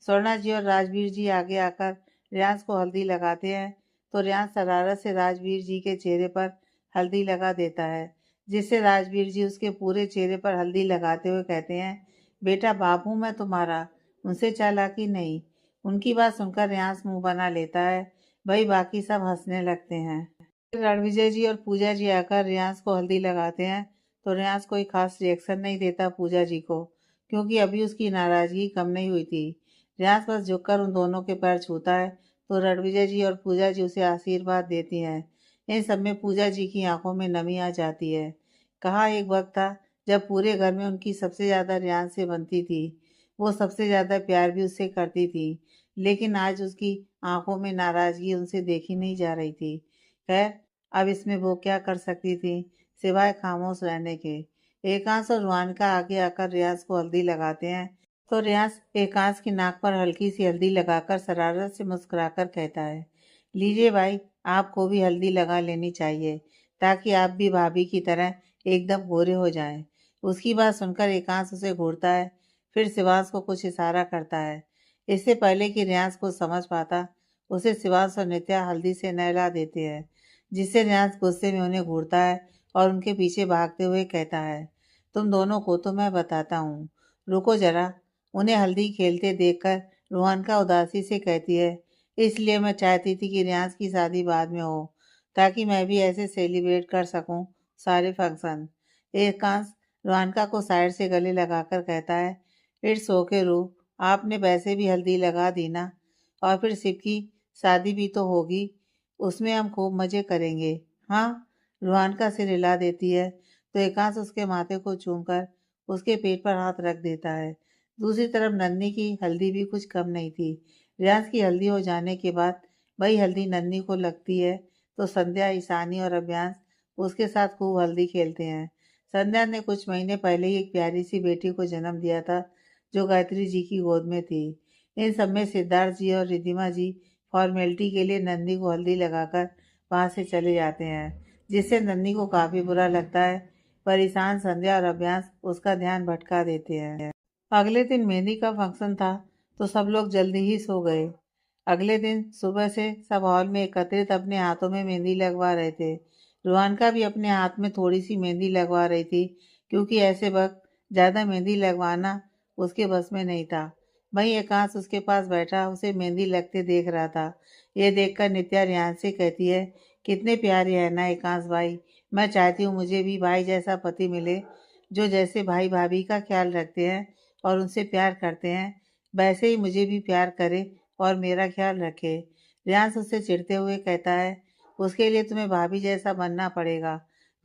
स्वर्णा जी और राजवीर जी आगे आकर रियांश को हल्दी लगाते हैं तो रियांश शरारत से राजवीर जी के चेहरे पर हल्दी लगा देता है, जिससे राजवीर जी उसके पूरे चेहरे पर हल्दी लगाते हुए कहते हैं, बेटा बाप हूँ मैं तुम्हारा, उनसे चालाकी नहीं। उनकी बात सुनकर रियांश मुंह बना लेता है। भाई बाकी सब हंसने लगते हैं। फिर रणविजय जी और पूजा जी आकर रियांश को हल्दी लगाते हैं तो रियांश कोई खास रिएक्शन नहीं देता पूजा जी को, क्योंकि अभी उसकी नाराजगी कम नहीं हुई थी। रियांश बस झुककर उन दोनों के पैर छूता है तो रणविजय जी और पूजा जी उसे आशीर्वाद देती हैं। इन सब में पूजा जी की आंखों में नमी आ जाती है। कहा एक वक्त था जब पूरे घर में उनकी सबसे ज़्यादा रियांश से बनती थी, वो सबसे ज़्यादा प्यार भी उससे करती थी, लेकिन आज उसकी आंखों में नाराज़गी उनसे देखी नहीं जा रही थी। खैर, अब इसमें वो क्या कर सकती थी सिवाय खामोश रहने के। एकांश और रूहानिका आगे आकर रियांश को हल्दी लगाते हैं तो रियांश एकांश की नाक पर हल्की सी हल्दी लगाकर शरारत से मुस्कुराकर कहता है, लीजिए भाई, आपको भी हल्दी लगा लेनी चाहिए ताकि आप भी भाभी की तरह एकदम गोरे हो जाएं। उसकी बात सुनकर एकांश उसे घूरता है, फिर शिवांश को कुछ इशारा करता है। इससे पहले कि रियांश को समझ पाता, उसे शिवांश और नित्या हल्दी से नहला देते हैं। जिससे रियांस गुस्से में उन्हें घूरता है और उनके पीछे भागते हुए कहता है, तुम दोनों को तो मैं बताता हूँ, रुको जरा। उन्हें हल्दी खेलते देखकर रोहनका उदासी से कहती है, इसलिए मैं चाहती थी कि रियांस की शादी बाद में हो, ताकि मैं भी ऐसे सेलिब्रेट कर सकूं सारे फंक्शन। एकांश रोहनका को साइड से गले लगाकर कहता है, इट्स ओके रू, आपने वैसे भी हल्दी लगा दी ना, और फिर शिव की शादी भी तो होगी, उसमें हम खूब मजे करेंगे। हाँ, रोहनका सिर हिला देती है तो एकांश उसके माथे को चूमकर उसके पेट पर हाथ रख देता है। दूसरी तरफ नन्ही की हल्दी भी कुछ कम नहीं थी। रियांश की हल्दी हो जाने के बाद वही हल्दी नन्ही को लगती है तो संध्या, ईशानी और अभ्यांश उसके साथ खूब हल्दी खेलते हैं। संध्या ने कुछ महीने पहले ही एक प्यारी सी बेटी को जन्म दिया था जो गायत्री जी की गोद में थी। इन सब में सिद्धार्थ जी और रिद्धिमा जी फॉर्मेलिटी के लिए नंदी को हल्दी लगाकर वहां से चले जाते हैं, जिससे नंदी को काफी बुरा लगता है। परेशान संध्या और अभ्यांस उसका ध्यान भटका देते हैं। अगले दिन मेहंदी का फंक्शन था तो सब लोग जल्दी ही सो गए। अगले दिन सुबह से सब हॉल में एकत्रित अपने हाथों में मेहंदी लगवा रहे थे। रूहान भी अपने हाथ में थोड़ी सी मेहंदी लगवा रही थी, क्योंकि ऐसे वक्त ज़्यादा मेहंदी लगवाना उसके बस में नहीं था। वहीं एकांश उसके पास बैठा उसे मेहंदी लगते देख रहा था। ये देखकर नित्या रियान से कहती है, कितने प्यारे है ना एकांश भाई, मैं चाहती हूँ मुझे भी भाई जैसा पति मिले, जो जैसे भाई भाभी का ख्याल रखते हैं और उनसे प्यार करते हैं, वैसे ही मुझे भी प्यार करे और मेरा ख्याल रखे। रियांश उससे चिढ़ते हुए कहता है, उसके लिए तुम्हें भाभी जैसा बनना पड़ेगा।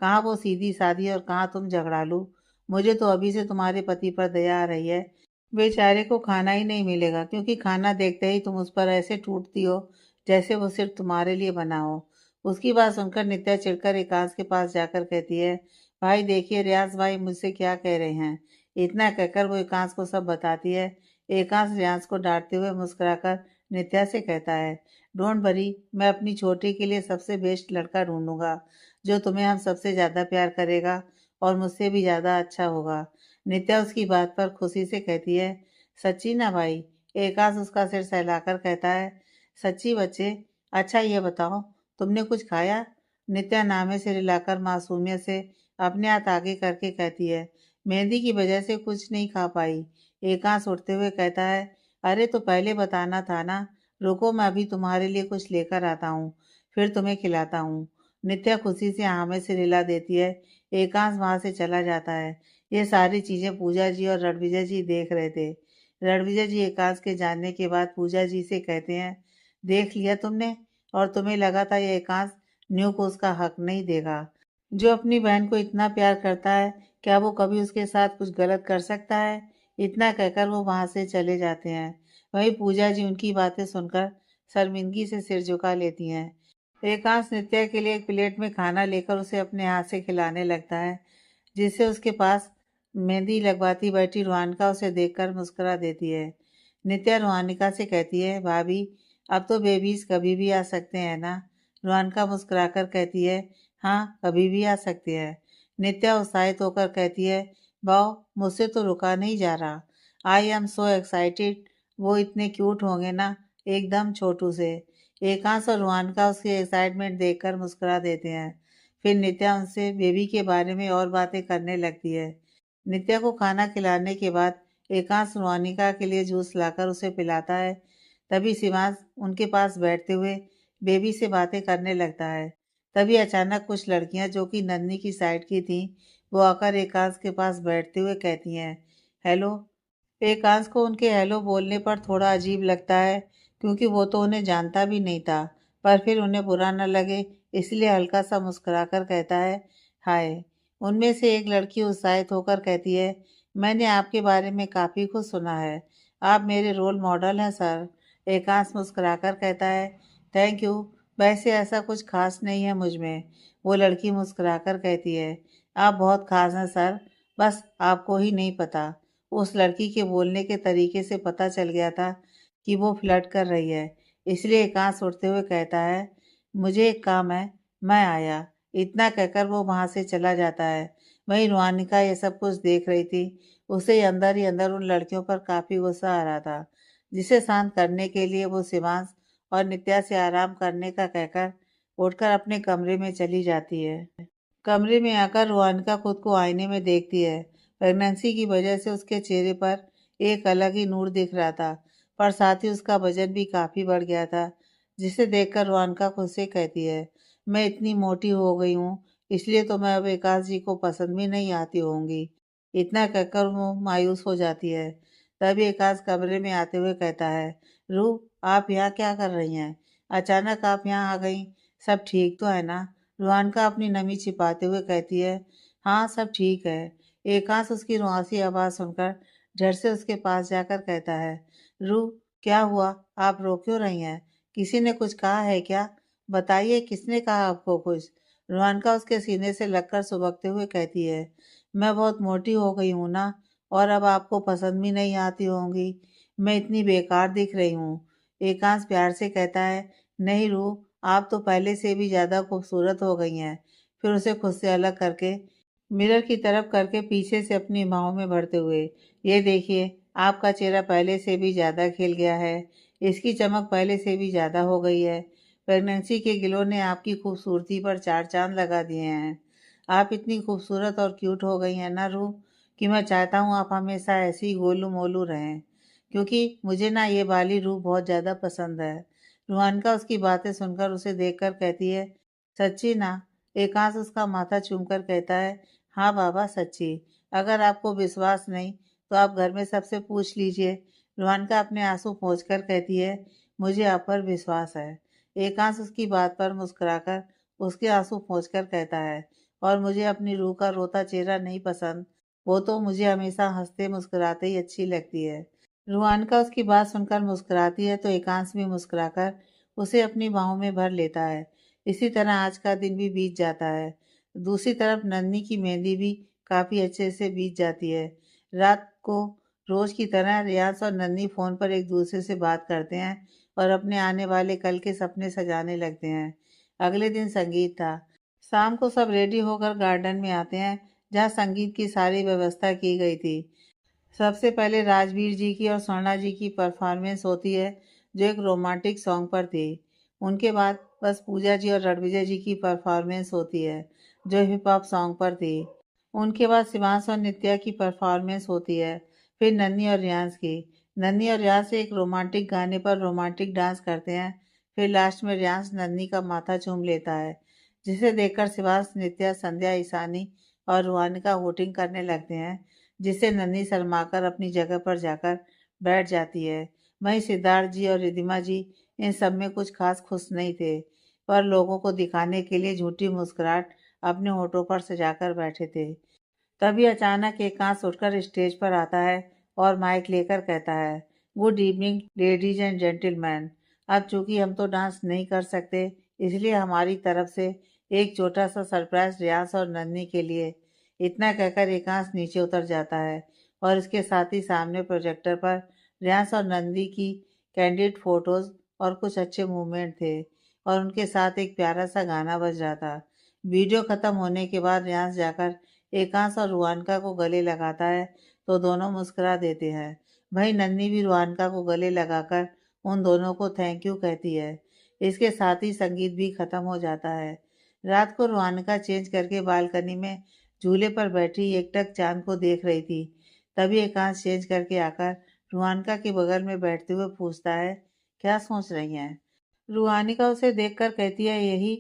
कहाँ वो सीधी सादी और कहाँ तुम झगड़ालू। मुझे तो अभी से तुम्हारे पति पर दया आ रही है। बेचारे को खाना ही नहीं मिलेगा, क्योंकि खाना देखते ही तुम उस पर ऐसे टूटती हो जैसे वो सिर्फ तुम्हारे लिए बना हो। उसकी बात सुनकर नित्या चिढ़कर एकांश के पास जाकर कहती है, भाई देखिए रियाज भाई मुझसे क्या कह रहे हैं। इतना कहकर वो एकांश को सब बताती है। एकांश रियांश को डांटते हुए मुस्कुराकर नित्या से कहता है, डोंट वरी, मैं अपनी छोटी के लिए सबसे बेस्ट लड़का ढूंढूंगा, जो तुम्हें हम सबसे ज़्यादा प्यार करेगा और मुझसे भी ज़्यादा अच्छा होगा। नित्या उसकी बात पर खुशी से कहती है, सच्ची ना भाई। एकांश उसका सिर सहलाकर कहता है, सच्ची बच्चे। अच्छा ये बताओ, तुमने कुछ खाया? नित्या नामे सिर हिलाकर मासूमियत से अपने हाथ आगे करके कहती है, मेहंदी की वजह से कुछ नहीं खा पाई। एकांश उठते हुए कहता है, अरे तो पहले बताना था ना। रुको मैं अभी तुम्हारे लिए कुछ लेकर आता हूँ, फिर तुम्हें खिलाता हूँ। नित्या खुशी से हाँ में सिर हिला देती है। एकांश वहां से चला जाता है। ये सारी चीजें पूजा जी और रणविजय जी देख रहे थे। रणविजय जी एकांश के जानने के बाद पूजा जी से कहते हैं, देख लिया तुमने, और तुम्हें लगा था ये एकांश न्यू को उसका हक नहीं देगा। जो अपनी बहन को इतना प्यार करता है, क्या वो कभी उसके साथ कुछ गलत कर सकता है? इतना कहकर वो वहां से चले जाते हैं। वहीं पूजा जी उनकी बातें सुनकर शर्मिंदगी से सिर झुका लेती हैं। एकांश नित्या के लिए एक प्लेट में खाना लेकर उसे अपने हाथ से खिलाने लगता है, जिससे उसके पास मेहंदी लगवाती बैठी रुहानिका उसे देखकर मुस्कुरा देती है। नित्या रुहानिका से कहती है, भाभी अब तो बेबीज कभी भी आ सकते हैं ना? रुहानिका मुस्कुराकर कहती है, हाँ कभी भी आ सकते हैं। नित्या उत्साहित होकर कहती है, वाह मुझसे तो रुका नहीं जा रहा। आई एम सो एक्साइटेड। वो इतने क्यूट होंगे ना, एकदम छोटू से। एकांश और रुहानिका उसकी एक्साइटमेंट देखकर मुस्कुरा देते हैं। फिर नित्या उनसे बेबी के बारे में और बातें करने लगती है। नित्या को खाना खिलाने के बाद एकांश रुहानिका के लिए जूस लाकर उसे पिलाता है। तभी शिवांश उनके पास बैठते हुए बेबी से बातें करने लगता है। तभी अचानक कुछ लड़कियां जो कि नन्ही की साइड की थीं, वो आकर एकांश के पास बैठते हुए कहती हैं, हेलो। एकांश को उनके हेलो बोलने पर थोड़ा अजीब लगता है, क्योंकि वो तो उन्हें जानता भी नहीं था। पर फिर उन्हें बुरा न लगे इसलिए हल्का सा मुस्कुराकर कहता है, हाय। उनमें से एक लड़की उत्साहित होकर कहती है, मैंने आपके बारे में काफ़ी कुछ सुना है, आप मेरे रोल मॉडल हैं सर। एकांश मुस्कुराकर कहता है, थैंक यू, वैसे ऐसा कुछ खास नहीं है मुझ में। वो लड़की मुस्कुराकर कहती है, आप बहुत खास हैं सर, बस आपको ही नहीं पता। उस लड़की के बोलने के तरीके से पता चल गया था कि वो फ्लर्ट कर रही है। इसलिए एकांश उठते हुए कहता है, मुझे एक काम है, मैं आया। इतना कहकर वो वहां से चला जाता है। वहीं रुहानिका ये सब कुछ देख रही थी। उसे ही अंदर उन लड़कियों पर काफी गुस्सा आ रहा था, जिसे शांत करने के लिए वो शिवांश और नित्या से आराम करने का कहकर उठकर अपने कमरे में चली जाती है। कमरे में आकर रोहानिका खुद को आईने में देखती है। प्रेगनेंसी की वजह से उसके चेहरे पर एक अलग ही नूर दिख रहा था, पर साथ ही उसका वजन भी काफ़ी बढ़ गया था, जिसे देखकर रोहानिका खुद से कहती है, मैं इतनी मोटी हो गई हूँ, इसलिए तो मैं अब विकास जी को पसंद भी नहीं आती होंगी। इतना कहकर वो मायूस हो जाती है। तभी विकास कमरे में आते हुए कहता है, रूह, आप यहाँ क्या कर रही हैं? अचानक आप यहाँ आ गई। सब ठीक तो है ना? रुहानका अपनी नमी छिपाते हुए कहती है, हाँ सब ठीक है। एकांश उसकी रुआंसी आवाज़ सुनकर झट से उसके पास जाकर कहता है, रूह, क्या हुआ? आप रो क्यों रही हैं? किसी ने कुछ कहा है क्या? बताइए, किसने कहा आपको कुछ? रुहानका उसके सीने से लगकर सुबकते हुए कहती है, मैं बहुत मोटी हो गई हूँ ना, और अब आपको पसंद भी नहीं आती होंगी। मैं इतनी बेकार दिख रही हूँ। एकांश प्यार से कहता है, नहीं रूह, आप तो पहले से भी ज़्यादा खूबसूरत हो गई हैं। फिर उसे खुद से अलग करके मिरर की तरफ करके पीछे से अपनी बाहों में भरते हुए, ये देखिए, आपका चेहरा पहले से भी ज़्यादा खिल गया है। इसकी चमक पहले से भी ज़्यादा हो गई है। प्रेगनेंसी के ग्लो ने आपकी खूबसूरती पर चार चांद लगा दिए हैं। आप इतनी खूबसूरत और क्यूट हो गई हैं ना रूह, कि मैं चाहता हूँ आप हमेशा ऐसी ही गोलू मोलू रहें, क्योंकि मुझे ना ये वाली रूह बहुत ज़्यादा पसंद है। रुहानका उसकी बातें सुनकर उसे देखकर कहती है, सच्ची ना? एकांश उसका माथा चूमकर कहता है, हाँ बाबा सच्ची। अगर आपको विश्वास नहीं तो आप घर में सबसे पूछ लीजिए। रुहानका अपने आंसू पोंछकर कहती है, मुझे आप पर विश्वास है। एकांश उसकी बात पर मुस्कुराकर उसके आंसू पोंछकर कहता है, और मुझे अपनी रूह का रोता चेहरा नहीं पसंद। वो तो मुझे हमेशा हंसते मुस्कुराते ही अच्छी लगती है। रुहानका उसकी बात सुनकर मुस्कुराती है तो एकांश भी मुस्कुराकर उसे अपनी बाहों में भर लेता है। इसी तरह आज का दिन भी बीत जाता है। दूसरी तरफ नन्ही की मेहंदी भी काफ़ी अच्छे से बीत जाती है। रात को रोज़ की तरह रियाज और नन्ही फ़ोन पर एक दूसरे से बात करते हैं और अपने आने वाले कल के सपने सजाने लगते हैं। अगले दिन संगीत था। शाम को सब रेडी होकर गार्डन में आते हैं, जहाँ संगीत की सारी व्यवस्था की गई थी। सबसे पहले राजवीर जी की और स्वर्णा जी की परफॉर्मेंस होती है, जो एक रोमांटिक सॉन्ग पर थी। उनके बाद बस पूजा जी और रणविजय जी की परफॉर्मेंस होती है, जो हिप हॉप सॉन्ग पर थी। उनके बाद शिवांश और नित्या की परफॉर्मेंस होती है। फिर नन्ही और रियांश की। नन्ही और रियांश एक रोमांटिक गाने पर रोमांटिक डांस करते हैं। फिर लास्ट में रियांश नन्ही का माथा चूम लेता है, जिसे देखकर शिवांश, नित्या, संध्या, ईशानी और रुहानिका वोटिंग करने लगते हैं, जिसे नन्ही शर्माकर अपनी जगह पर जाकर बैठ जाती है। वहीं सिद्धार्थ जी और रिद्धिमा जी इन सब में कुछ खास खुश नहीं थे, पर लोगों को दिखाने के लिए झूठी मुस्कुराहट अपने होठों पर सजाकर बैठे थे। तभी अचानक एकांश उठकर स्टेज पर आता है और माइक लेकर कहता है, good evening ladies and gentleman. अब चूंकि हम तो डांस नहीं कर सकते, इसलिए हमारी तरफ से एक छोटा सा सरप्राइज रियाज और नन्ही के लिए। इतना कहकर एकांश नीचे उतर जाता है और इसके साथ ही सामने प्रोजेक्टर पर रियाज और नंदी की कैंडिड फोटोज और कुछ अच्छे मूवमेंट थे, और उनके साथ एक प्यारा सा गाना बज रहा था। वीडियो खत्म होने के बाद रियाज जाकर एकांश और रुहानका को गले लगाता है तो दोनों मुस्कुरा देते हैं। वहीं नन्ही भी रुहानका को गले लगाकर उन दोनों को थैंक यू कहती है। इसके साथ ही संगीत भी खत्म हो जाता है। रात को रुहानका चेंज करके बालकनी में झूले पर बैठी एकटक चांद को देख रही थी। तभी एकांश चेंज करके आकर रुहानिका के बगल में बैठते हुए पूछता है, क्या सोच रही हैं? रुहानिका उसे देखकर कहती है, यही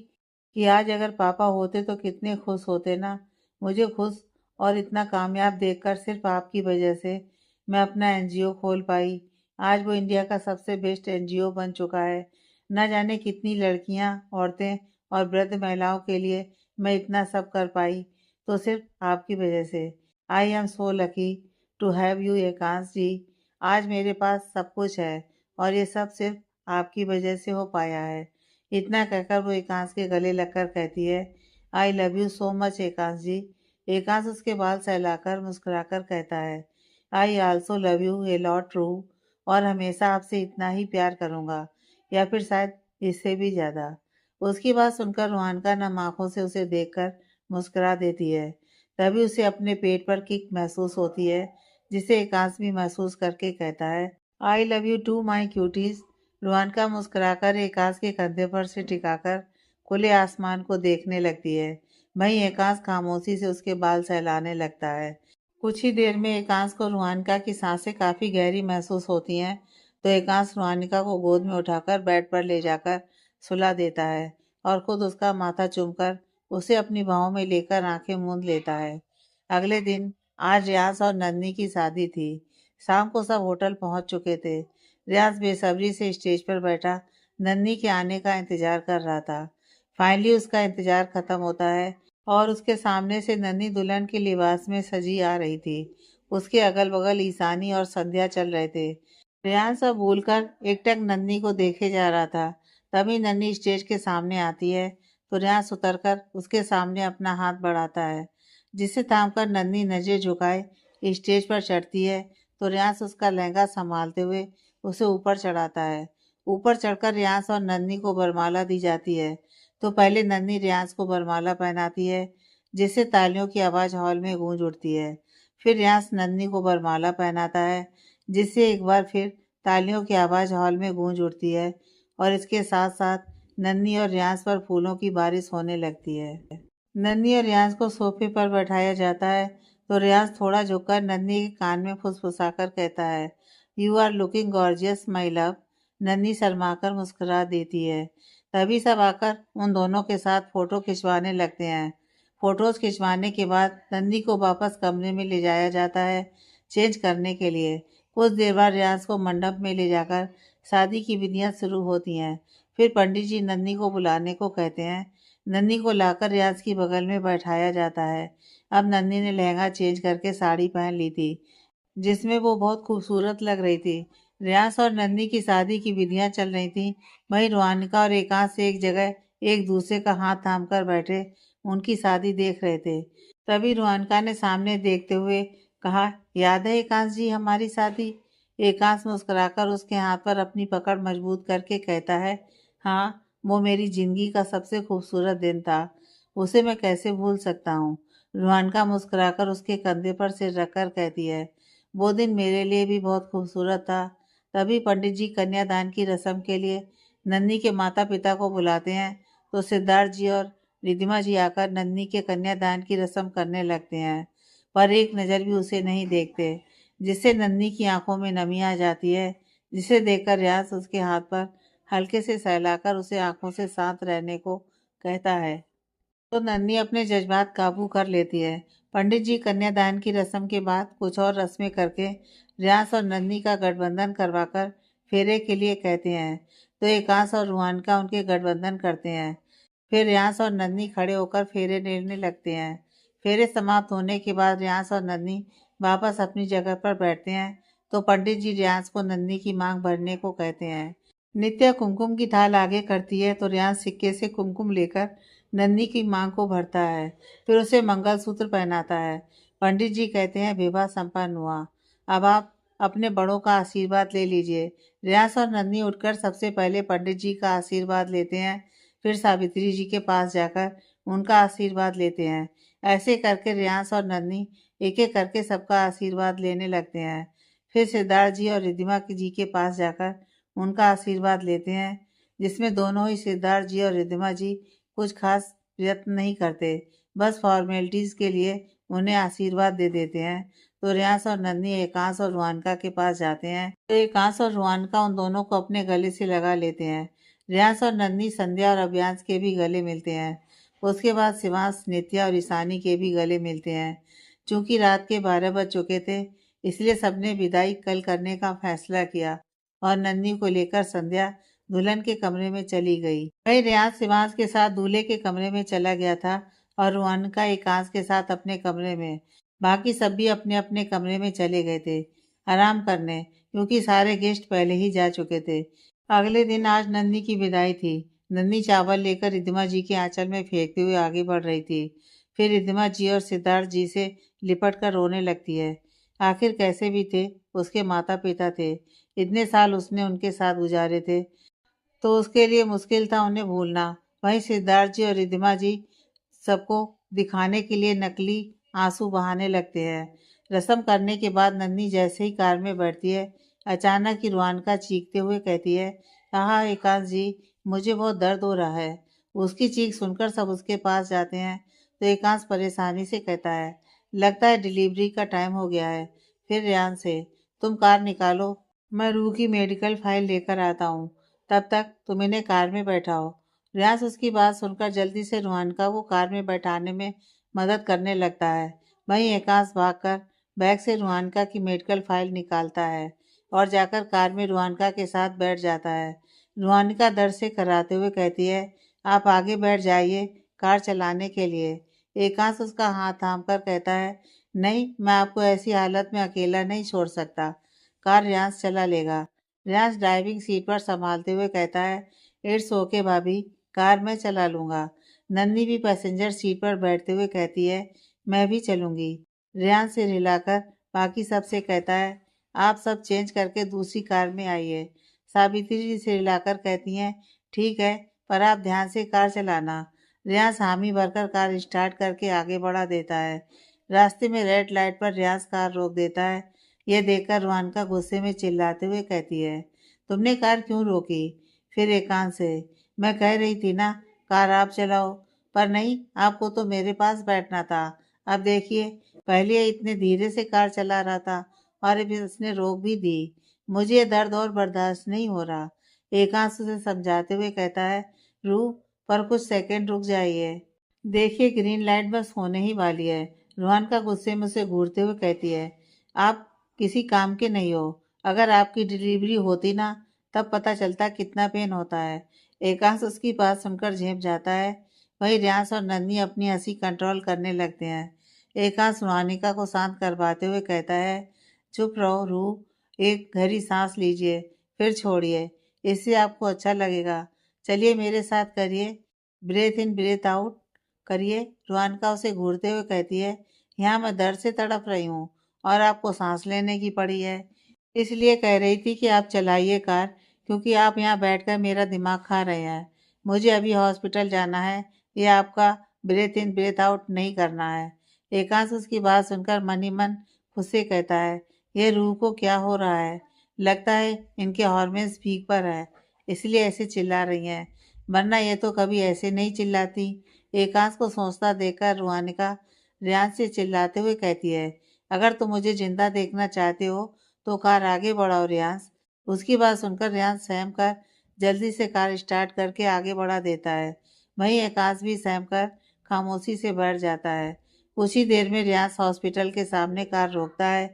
कि आज अगर पापा होते तो कितने खुश होते ना। मुझे खुश और इतना कामयाब देखकर सिर्फ आपकी वजह से मैं अपना एनजीओ खोल पाई। आज वो इंडिया का सबसे बेस्ट एनजीओ बन चुका है। न जाने कितनी लड़कियां, औरतें और वृद्ध महिलाओं के लिए मैं इतना सब कर पाई, तो सिर्फ आपकी वजह से। I am so lucky to have you Ekansh ji. आज मेरे पास सब कुछ है, और ये सब सिर्फ आपकी वजह से हो पाया है। इतना कहकर वो एकांश के गले लगकर कहती है, I love you so much Ekansh ji. Ekansh उसके बाल सहलाकर मुस्कुराकर कहता है, I also love you a lot true, और हमेशा आपसे इतना ही प्यार करूँगा, या फिर शायद इससे भी ज़्यादा। उसकी बात सुनकर रुहानका नम आँखों से उसे देखकर मुस्कुरा देती है। तभी उसे अपने पेट पर किक महसूस होती है, जिसे एकांश भी महसूस करके कहता है, I love you too my cuties. Ruhanka मुस्कुराकर एकांश के कंधे पर से टिकाकर खुले आसमान को देखने लगती है। वहीं एकांश खामोशी से उसके बाल सहलाने लगता है। कुछ ही देर में एकांश को रूहानिका की सांसें काफ़ी गहरी महसूस होती हैं, तो एकांश रूहानिका को गोद में उठाकर बेड पर ले जाकर सुला देता है और खुद उसका माथा चूमकर उसे अपनी बाहों में लेकर आंखें मूंद लेता है। अगले दिन आज रियाज और नन्ही की शादी थी। शाम को सब होटल पहुंच चुके थे। रियाज बेसब्री से स्टेज पर बैठा नन्ही के आने का इंतजार कर रहा था। फाइनली उसका इंतजार खत्म होता है और उसके सामने से नन्ही दुल्हन के लिबास में सजी आ रही थी। उसके अगल बगल ईशानी और संध्या चल रहे थे। रियाज सब भूलकर एकटक नन्ही को देखे जा रहा था। तभी नन्ही स्टेज के सामने आती है तो रियाज उतरकर उसके सामने अपना हाथ बढ़ाता है, जिसे थामकर नन्ही नजर झुकाए स्टेज पर चढ़ती है। तो रियाज उसका लहंगा संभालते हुए उसे ऊपर चढ़ाता है। ऊपर चढ़कर रियाज और नन्ही को वरमाला दी जाती है। तो पहले नन्ही रियाज को वरमाला पहनाती है, जिससे तालियों की आवाज़ हॉल में गूंज उठती है। फिर रियाज नन्ही को वरमाला पहनाता है, जिससे एक बार फिर तालियों की आवाज़ हॉल में गूंज उठती है और इसके साथ साथ नन्ही और रियाज पर फूलों की बारिश होने लगती है। नन्ही और रियाज को सोफे पर बैठाया जाता है तो रियाज थोड़ा झुककर नन्ही के कान में फुसफुसाकर कहता है, you are looking gorgeous my love. नन्ही शर्माकर मुस्कुरा देती है। तभी सब आकर उन दोनों के साथ फोटो खिंचवाने लगते हैं। फोटोज खिंचवाने के बाद नन्ही को वापस कमरे में ले जाया जाता है चेंज करने के लिए। कुछ देर बाद रियाज को मंडप में ले जाकर शादी की विधियां शुरू होती हैं। फिर पंडित जी नन्ही को बुलाने को कहते हैं। नन्ही को लाकर रियाज की बगल में बैठाया जाता है। अब नन्ही ने लहंगा चेंज करके साड़ी पहन ली थी, जिसमें वो बहुत खूबसूरत लग रही थी। रियाज और नन्ही की शादी की विधियां चल रही थी। वहीं रूहानिका और एकांश एक जगह एक दूसरे का हाथ थाम कर बैठे उनकी शादी देख रहे थे। तभी रूहानिका ने सामने देखते हुए कहा, याद है एकांश जी हमारी शादी? एकांश मुस्कुराकर उसके हाथ पर अपनी पकड़ मजबूत करके कहता है, हाँ, वो मेरी जिंदगी का सबसे खूबसूरत दिन था। उसे मैं कैसे भूल सकता हूँ। रूहानिका मुस्कुराकर उसके कंधे पर सिर रखकर कहती है, वो दिन मेरे लिए भी बहुत खूबसूरत था। तभी पंडित जी कन्यादान की रस्म के लिए नन्ही के माता पिता को बुलाते हैं तो सिद्धार्थ जी और रिद्धिमा जी आकर नन्ही के कन्यादान की रस्म करने लगते हैं, पर एक नज़र भी उसे नहीं देखते, जिससे नन्ही की आंखों में नमी आ जाती है, जिसे देखकर रियाज उसके हाथ पर हल्के से सहलाकर उसे आंखों से शांत रहने को कहता है। तो नन्ही अपने जज्बात काबू कर लेती है। पंडित जी कन्यादान की रस्म के बाद कुछ और रस्में करके रियाज और नन्ही का गठबंधन करवाकर फेरे के लिए कहते हैं। तो एकांश और रूहानिका उनके गठबंधन करते हैं। फिर रियाज और नन्ही खड़े होकर फेरे लेने लगते हैं। फेरे समाप्त होने के बाद रियाज और नन्ही वापस अपनी जगह पर बैठते हैं तो पंडित जी रियाज को नन्ही की मांग भरने को कहते हैं। नित्या कुमकुम की थाल आगे करती है तो रियाज सिक्के से कुमकुम लेकर नन्ही की मांग को भरता है। फिर उसे मंगलसूत्र पहनाता है। पंडित जी कहते हैं, विवाह संपन्न हुआ। अब आप अपने बड़ों का आशीर्वाद ले लीजिए। रियाज और नन्ही उठकर सबसे पहले पंडित जी का आशीर्वाद लेते हैं। फिर सावित्री जी के पास जाकर उनका आशीर्वाद लेते हैं। ऐसे करके रियाज और नन्ही एक एक करके सबका आशीर्वाद लेने लगते हैं। फिर सिद्धार्थ जी और रिद्धिमा जी के पास जाकर उनका आशीर्वाद लेते हैं, जिसमें दोनों ही सिद्धार्थ जी और रिद्धिमा जी कुछ खास प्रयत्न नहीं करते, बस फॉर्मेलिटीज के लिए उन्हें आशीर्वाद दे देते हैं। तो रियाज और नन्ही एकांश और रूहानिका के पास जाते हैं तो एकांश और रूहानिका उन दोनों को अपने गले से लगा लेते हैं। रियाज और नन्ही संध्या और अभियांश के भी गले मिलते हैं। उसके बाद शिवांश, नित्या और ईशानी के भी गले मिलते हैं। चूंकि रात के 12 बज चुके थे, इसलिए सबने विदाई कल करने का फैसला किया और नन्ही को लेकर संध्या दुल्हन के कमरे में चली गई। वही रियाज शिवांश के साथ दूल्हे के कमरे में चला गया था और रूहानिका एकांश के साथ अपने कमरे में। बाकी सब भी अपने अपने कमरे में चले गए थे आराम करने, क्योंकि सारे गेस्ट पहले ही जा चुके थे। अगले दिन आज नन्ही की विदाई थी। नन्ही चावल लेकर रिद्धिमा जी के आंचल में फेंकते हुए आगे बढ़ रही थी। फिर रिद्धिमा जी और सिद्धार्थ जी से लिपट कर रोने लगती है। आखिर कैसे भी थे, उसके माता पिता थे। इतने साल उसने उनके साथ गुजारे थे, तो उसके लिए मुश्किल था उन्हें भूलना। वहीं सिद्धार्थ जी और रिद्धिमा जी सबको दिखाने के लिए नकली आंसू बहाने लगते हैं। रस्म करने के बाद नन्ही जैसे ही कार में बैठती है, अचानक ही रूहानिका चीखते हुए कहती है, हाँ एकांश जी, मुझे बहुत दर्द हो रहा है। उसकी चीख सुनकर सब उसके पास जाते हैं तो एकांश परेशानी से कहता है, लगता है डिलीवरी का टाइम हो गया है। फिर रेयान से, तुम कार निकालो, मैं रूह की मेडिकल फाइल लेकर आता हूँ, तब तक तुम इन्हें कार में बैठाओ। रेयांश उसकी बात सुनकर जल्दी से रूहान का वो कार में बैठाने में मदद करने लगता है। वहीं एकांश भागकर बैग से रूहानका की मेडिकल फाइल निकालता है और जाकर कार में रूहानका के साथ बैठ जाता है। रूहानिका दर्द से कराते हुए कहती है, आप आगे बैठ जाइए कार चलाने के लिए। एकांश उसका हाथ थाम कर कहता है, नहीं, मैं आपको ऐसी हालत में अकेला नहीं छोड़ सकता। कार रेयांश चला लेगा। रेयांश ड्राइविंग सीट पर संभालते हुए कहता है, इट्स ओके भाभी, कार मैं चला लूंगा। नन्ही भी पैसेंजर सीट पर बैठते हुए कहती है, मैं भी चलूंगी। रेयांश से हिलाकर बाकी सब से कहता है, आप सब चेंज करके दूसरी कार में आइए। सावित्री से हिलाकर कहती हैं, ठीक है, पर आप ध्यान से कार चलाना। रेयांश हामी भरकर कार स्टार्ट करके आगे बढ़ा देता है। रास्ते में रेड लाइट पर रेयांश कार रोक देता है। यह देखकर रूहानका गुस्से में चिल्लाते हुए कहती है, तुमने कार क्यों रोकी? फिर एकांत से, मैं कह रही थी ना कार आप चलाओ, पर नहीं, आपको तो मेरे पास बैठना था। अब देखिए, पहले ये इतने धीरे से कार चला रहा था और अब इसने रोक भी दी। मुझे ये दर्द और बर्दाश्त नहीं हो रहा। एकांश उसे समझाते हुए कहता है, रूह, पर कुछ सेकंड रुक जाइए, देखिए ग्रीन लाइट बस होने ही वाली है। रूहान का गुस्से में उसे घूरते हुए कहती है, आप किसी काम के नहीं हो। अगर आपकी डिलीवरी होती ना, तब पता चलता कितना पेन होता है। एकांश उसकी बात सुनकर झेप जाता है। वहीं रियांश और नन्ही अपनी हंसी कंट्रोल करने लगते हैं। एकांश रूहानिका को शांत करवाते हुए कहता है, चुप रहो रूह, एक गहरी सांस लीजिए, फिर छोड़िए, इससे आपको अच्छा लगेगा। चलिए मेरे साथ करिए, ब्रेथ इन ब्रेथ आउट करिए। रूहानिका उसे घूरते हुए कहती है, यहाँ मैं दर्द से तड़प रही हूँ और आपको सांस लेने की पड़ी है, इसलिए कह रही थी कि आप चलाइए कार, क्योंकि आप यहाँ बैठकर मेरा दिमाग खा रहे हैं। मुझे अभी हॉस्पिटल जाना है, ये आपका ब्रेथ इन ब्रेथ आउट नहीं करना है। एकांश उसकी बात सुनकर मन ही मन खुद से कहता है, ये रूह को क्या हो रहा है? लगता है इनके हॉर्मोन्स पीक पर है, इसलिए ऐसे चिल्ला रही हैं, वरना ये तो कभी ऐसे नहीं चिल्लाती। एकांश को सोचता देखकर रूहानिका रेयांश से चिल्लाते हुए कहती है, अगर तुम मुझे जिंदा देखना चाहते हो तो कार आगे बढ़ाओ रेयांश। उसकी बात सुनकर रेयांश सहम कर जल्दी से कार स्टार्ट करके आगे बढ़ा देता है। वहीं एकांश भी सहम कर खामोशी से बैठ जाता है। कुछ ही देर में रेयांश हॉस्पिटल के सामने कार रोकता है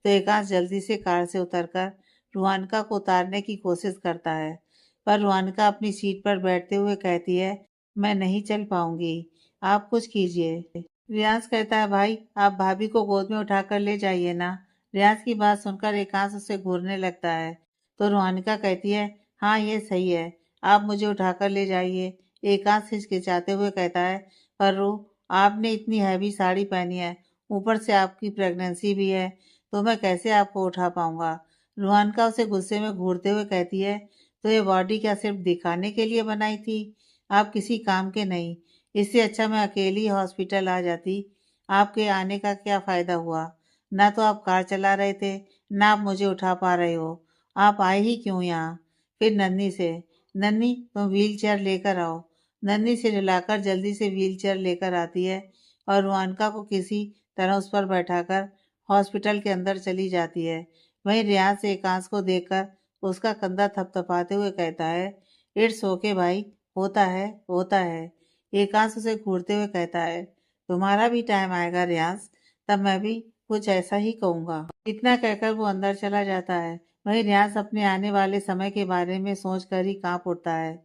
तो एकांश जल्दी से कार से उतरकर रूहानिका को उतारने की कोशिश करता है, पर रूहानिका अपनी सीट पर बैठते हुए कहती है, मैं नहीं चल पाऊंगी, आप कुछ कीजिए। रियांश कहता है, भाई आप भाभी को गोद में उठाकर ले जाइए ना। रियांश की बात सुनकर एकांश उसे घूरने लगता है तो रूहानिका कहती है, हाँ ये सही है, आप मुझे उठाकर ले जाइए। एकांश हिचकिचाते हुए कहता है, पर रूह, आपने इतनी हैवी साड़ी पहनी है, ऊपर से आपकी प्रेगनेंसी भी है, तो मैं कैसे आपको उठा पाऊंगा? रूहानिका उसे गुस्से में घूरते हुए कहती है, तो ये बॉडी क्या सिर्फ दिखाने के लिए बनाई थी? आप किसी काम के नहीं। इससे अच्छा मैं अकेली हॉस्पिटल आ जाती। आपके आने का क्या फ़ायदा हुआ? ना तो आप कार चला रहे थे, ना आप मुझे उठा पा रहे हो। आप आए ही क्यों यहाँ? फिर नन्ही से, नन्ही तुम व्हील चेयर लेकर आओ। नन्ही से हिलाकर जल्दी से व्हील चेयर लेकर आती है और रुआनका को किसी तरह उस पर बैठाकर हॉस्पिटल के अंदर चली जाती है। वहीं रियाज एकांश को देखकर उसका कंधा थपथपाते हुए कहता है, इट्स ओके भाई, होता है, होता है। एकांश उसे घूरते हुए कहता है, तुम्हारा भी टाइम आएगा रियांश, तब मैं भी कुछ ऐसा ही कहूंगा। इतना कहकर वो अंदर चला जाता है। वहीं रियांश अपने आने वाले समय के बारे में सोचकर ही कांप उठता है।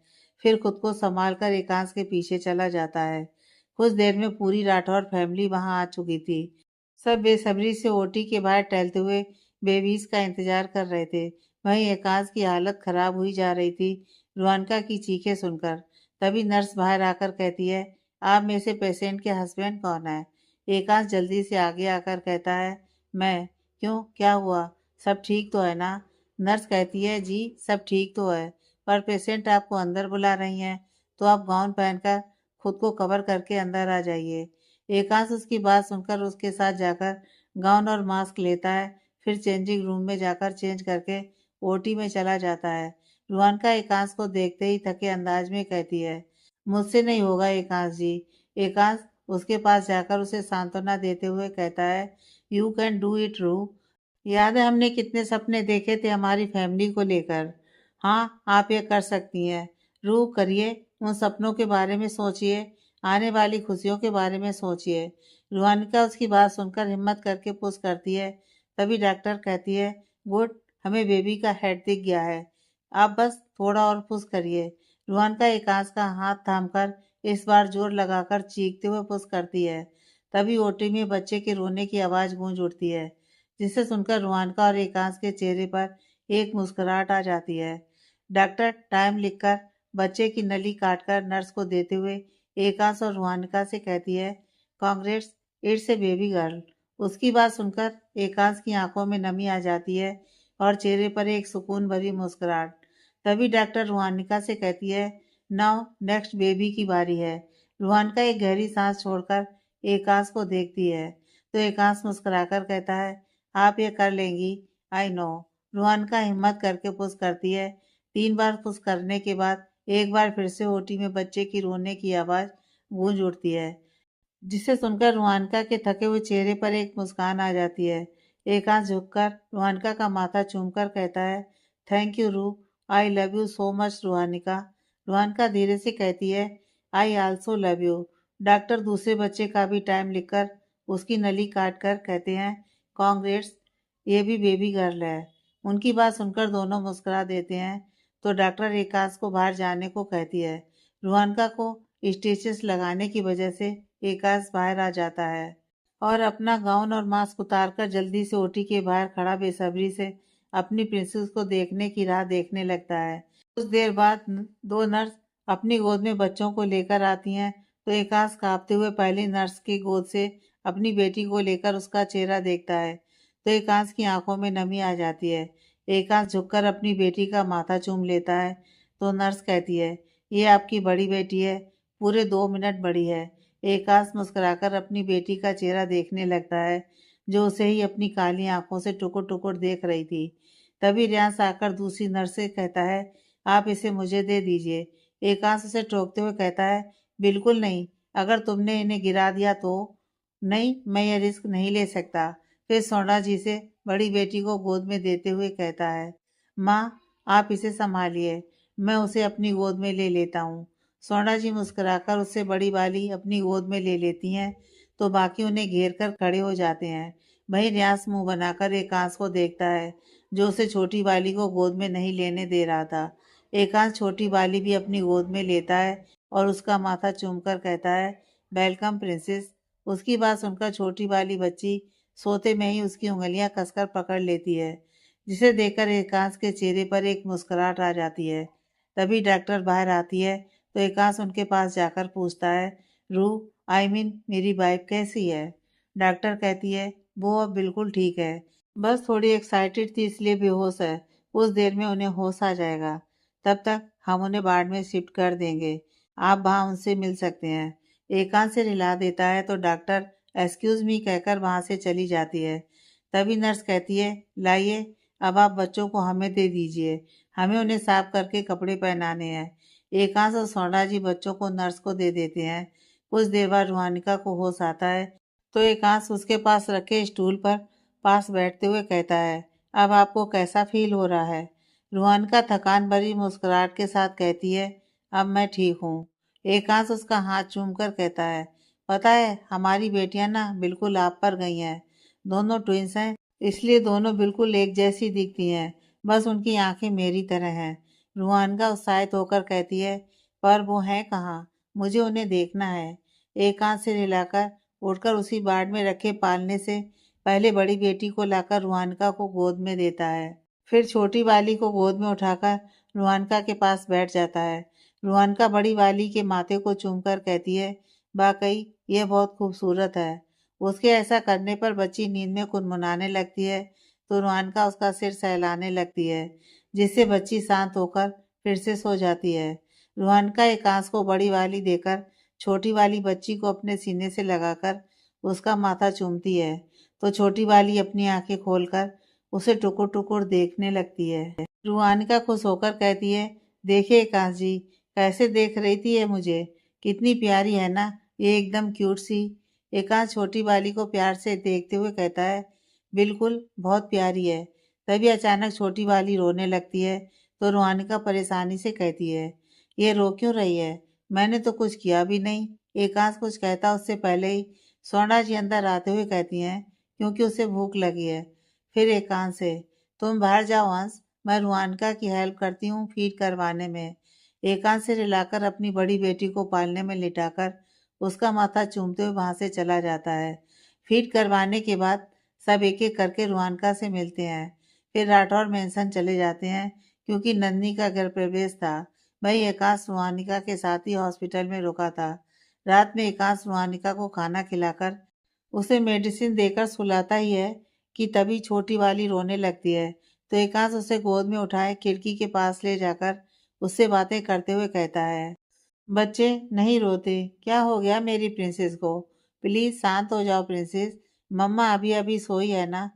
फिर खुद को संभाल कर एकांश के पीछे चला जाता है। कुछ देर में पूरी राठौर फैमिली वहां आ चुकी थी। सब बेसब्री से ओटी के बाहर टहलते हुए बेबीज का इंतजार कर रहे थे। वहीं एकांश की हालत खराब हुई जा रही थी रुआनका की चीखें सुनकर। तभी नर्स बाहर आकर कहती है, आप में से पेशेंट के हस्बैंड कौन है? एकांश जल्दी से आगे आकर कहता है, मैं। क्यों, क्या हुआ? सब ठीक तो है ना? नर्स कहती है, जी सब ठीक तो है, पर पेशेंट आपको अंदर बुला रही हैं, तो आप गाउन पहनकर खुद को कवर करके अंदर आ जाइए। एकांश उसकी बात सुनकर उसके साथ जाकर गाउन और मास्क लेता है, फिर चेंजिंग रूम में जाकर चेंज करके ओटी में चला जाता है। रुआनका एकांश को देखते ही थके अंदाज में कहती है, मुझसे नहीं होगा एकांश जी। एकांश उसके पास जाकर उसे सांत्वना देते हुए कहता है, यू कैन डू इट रू। याद है हमने कितने सपने देखे थे हमारी फैमिली को लेकर। हाँ, आप ये कर सकती हैं। रू करिए, उन सपनों के बारे में सोचिए, आने वाली खुशियों के बारे में सोचिए। रूहानिका उसकी बात सुनकर हिम्मत करके पुश करती है। तभी डॉक्टर कहती है, गुड, हमें बेबी का हेड दिख गया है। आप बस थोड़ा और पुश करिए। रूहानिका एकांश का हाथ थामकर इस बार जोर लगाकर चीखते हुए पुश करती है। तभी ओटी में बच्चे के रोने की आवाज गूंज उठती है, जिसे सुनकर रूहानिका और एकांश के चेहरे पर एक मुस्कुराहट आ जाती है। डॉक्टर टाइम लिखकर बच्चे की नली काटकर नर्स को देते हुए एकांश और रूहानिका से कहती है, congrats, it's a baby girl. उसकी बात सुनकर एकांश की आंखों में नमी आ जाती है और चेहरे पर एक सुकून भरी मुस्कुराहट। तभी डॉक्टर रूहानिका से कहती है, नाउ नेक्स्ट बेबी की बारी है। रूहानिका एक गहरी सांस छोड़कर एकांश को देखती है, तो एकांश मुस्कुराकर कहता है, आप ये कर लेंगी, आई नो। रूहानिका हिम्मत करके पुश करती है। 3 बार पुश करने के बाद एक बार फिर से ओटी में बच्चे की रोने की आवाज गूंज उठती है, जिसे सुनकर रूहानिका के थके हुए चेहरे पर एक मुस्कान आ जाती है। एकांश झुककर रूहानिका का माथा चूमकर कहता है, थैंक यू रू, आई love you so much Ruhanika. Ruhanika धीरे से कहती है, I also love you. Doctor दूसरे बच्चे का भी टाइम लिखकर उसकी नली काट कर कहते हैं, कांग्रेट्स, ये भी बेबी गर्ल है। उनकी बात सुनकर दोनों मुस्कुरा देते हैं। तो डॉक्टर एकांश को बाहर जाने को कहती है। रूहानिका को स्टिचेस लगाने की वजह से एकांश बाहर आ जाता है और अपना गाउन और मास्क उतारकर जल्दी से ओटी के बाहर खड़ा बेसब्री से अपनी प्रिंसेस को देखने की राह देखने लगता है। कुछ देर बाद 2 नर्स अपनी गोद में बच्चों को लेकर आती हैं, तो एकांश कांपते हुए पहली नर्स की गोद से अपनी बेटी को लेकर उसका चेहरा देखता है, तो एकांश की आंखों में नमी आ जाती है। एकांश झुककर अपनी बेटी का माथा चूम लेता है, तो नर्स कहती है, ये आपकी बड़ी बेटी है, पूरे 2 मिनट बड़ी है। एकांश मुस्कुराकर अपनी बेटी का चेहरा देखने लगता है, जो उसे ही अपनी काली आंखों से टुकुर टुकुर देख रही थी। तभी रियांश आकर दूसरी नर्स से कहता है, आप इसे मुझे दे दीजिए। एकांश उसे टोकते हुए कहता है, बिल्कुल नहीं, अगर तुमने इन्हें गिरा दिया तो। नहीं, मैं ये रिस्क नहीं ले सकता। फिर सोना जी से बड़ी बेटी को गोद में देते हुए कहता है, माँ, आप इसे संभालिए, मैं उसे अपनी गोद में ले लेता हूँ। सोना जी मुस्कुराकर उससे बड़ी वाली अपनी गोद में ले लेती हैं, तो बाकी उन्हें घेर कर खड़े हो जाते हैं। वहीं रियास मुंह बनाकर एकांश को देखता है, जो उसे छोटी वाली को गोद में नहीं लेने दे रहा था। एकांश छोटी वाली भी अपनी गोद में लेता है और उसका माथा चूमकर कहता है, वेलकम प्रिंसेस। उसकी बात सुनकर छोटी वाली बच्ची सोते में ही उसकी उंगलियां कसकर पकड़ लेती है, जिसे देखकर एकांश के चेहरे पर एक मुस्कुराहट आ जाती है। तभी डॉक्टर बाहर आती है, तो एकांश उनके पास जाकर पूछता है, रू, मेरी वाइफ कैसी है? डॉक्टर कहती है, वो अब बिल्कुल ठीक है, बस थोड़ी एक्साइटेड थी इसलिए बेहोश है। कुछ देर में उन्हें होश आ जाएगा, तब तक हम उन्हें वार्ड में शिफ्ट कर देंगे, आप वहाँ उनसे मिल सकते हैं। एकांश से रिला देता है, तो डॉक्टर एक्सक्यूज मी कहकर वहाँ से चली जाती है। तभी नर्स कहती है, लाइए, अब आप बच्चों को हमें दे दीजिए, हमें उन्हें साफ करके कपड़े पहनाने हैं। एकांश और स्वर्णा जी बच्चों को नर्स को दे देते हैं। कुछ देर बाद रूहानिका को होश आता है, तो एकांश उसके पास रखे स्टूल पर पास बैठते हुए कहता है, अब आपको कैसा फील हो रहा है? रूहानिका थकान भरी मुस्कुराहट के साथ कहती है, अब मैं ठीक हूँ। एकांश उसका हाथ चूमकर कहता है, पता है हमारी बेटियां ना बिल्कुल आप पर गई हैं। दोनों ट्विंस हैं, इसलिए दोनों बिल्कुल एक जैसी दिखती हैं, बस उनकी आंखें मेरी तरह हैं। रूहानिका उत्साहित होकर कहती है, पर वो हैं कहाँ? मुझे उन्हें देखना है। एकांत से रिलाकर उठकर उसी बाड़ में रखे पालने से पहले बड़ी बेटी को लाकर रूहानिका को गोद में देता है। फिर छोटी वाली को गोद में उठाकर रूहानिका के पास बैठ जाता है। रूहानिका बड़ी वाली के माथे को चूमकर कहती है, वाकई यह बहुत खूबसूरत है। उसके ऐसा करने पर बच्ची नींद में कुनमुनाने लगती है, तो रूहानिका उसका सिर सहलाने लगती है, जिससे बच्ची शांत होकर फिर से सो जाती है। रूहानिका एकांश को बड़ी वाली देकर छोटी वाली बच्ची को अपने सीने से लगाकर उसका माथा चूमती है, तो छोटी वाली अपनी आंखें खोलकर उसे टुकुर टुकुर देखने लगती है। रूहानिका खुश होकर कहती है, देखिए एकांश जी, कैसे देख रही थी ये मुझे, कितनी प्यारी है ना, ये एकदम क्यूट सी। एकांश छोटी वाली को प्यार से देखते हुए कहता है, बिल्कुल बहुत प्यारी है। तभी अचानक छोटी वाली रोने लगती है, तो रुहानिका परेशानी से कहती है, ये रो क्यों रही है? मैंने तो कुछ किया भी नहीं। एकांश कुछ कहता उससे पहले ही स्वर्ण जी अंदर आते हुए कहती हैं, क्योंकि उसे भूख लगी है। फिर एकांश से, तुम बाहर जाओ हंस, मैं रुहानिका की हेल्प करती हूँ फीड करवाने में। एकांत से रिलाकर अपनी बड़ी बेटी को पालने में लिटाकर उसका माथा चूमते हुए वहां से चला जाता है। फीड करवाने के बाद सब एक एक करके रुहानिका से मिलते हैं। फिर राठौर मेंशन चले जाते हैं, क्योंकि नंदनी का घर प्रवेश था। वही एकांश रुहानिका के साथ ही हॉस्पिटल में रुका था। रात में एकांश रुहानिका को खाना खिलाकर उसे मेडिसिन देकर सुलाता ही है कि तभी छोटी वाली रोने लगती है। तो एकांश उसे गोद में उठाए खिड़की के पास ले जाकर उससे बातें करते हुए कहता है, बच्चे नहीं रोते, क्या हो गया मेरी प्रिंसेस को? प्लीज शांत हो जाओ प्रिंसेस, मम्मा अभी अभी सोई है ना।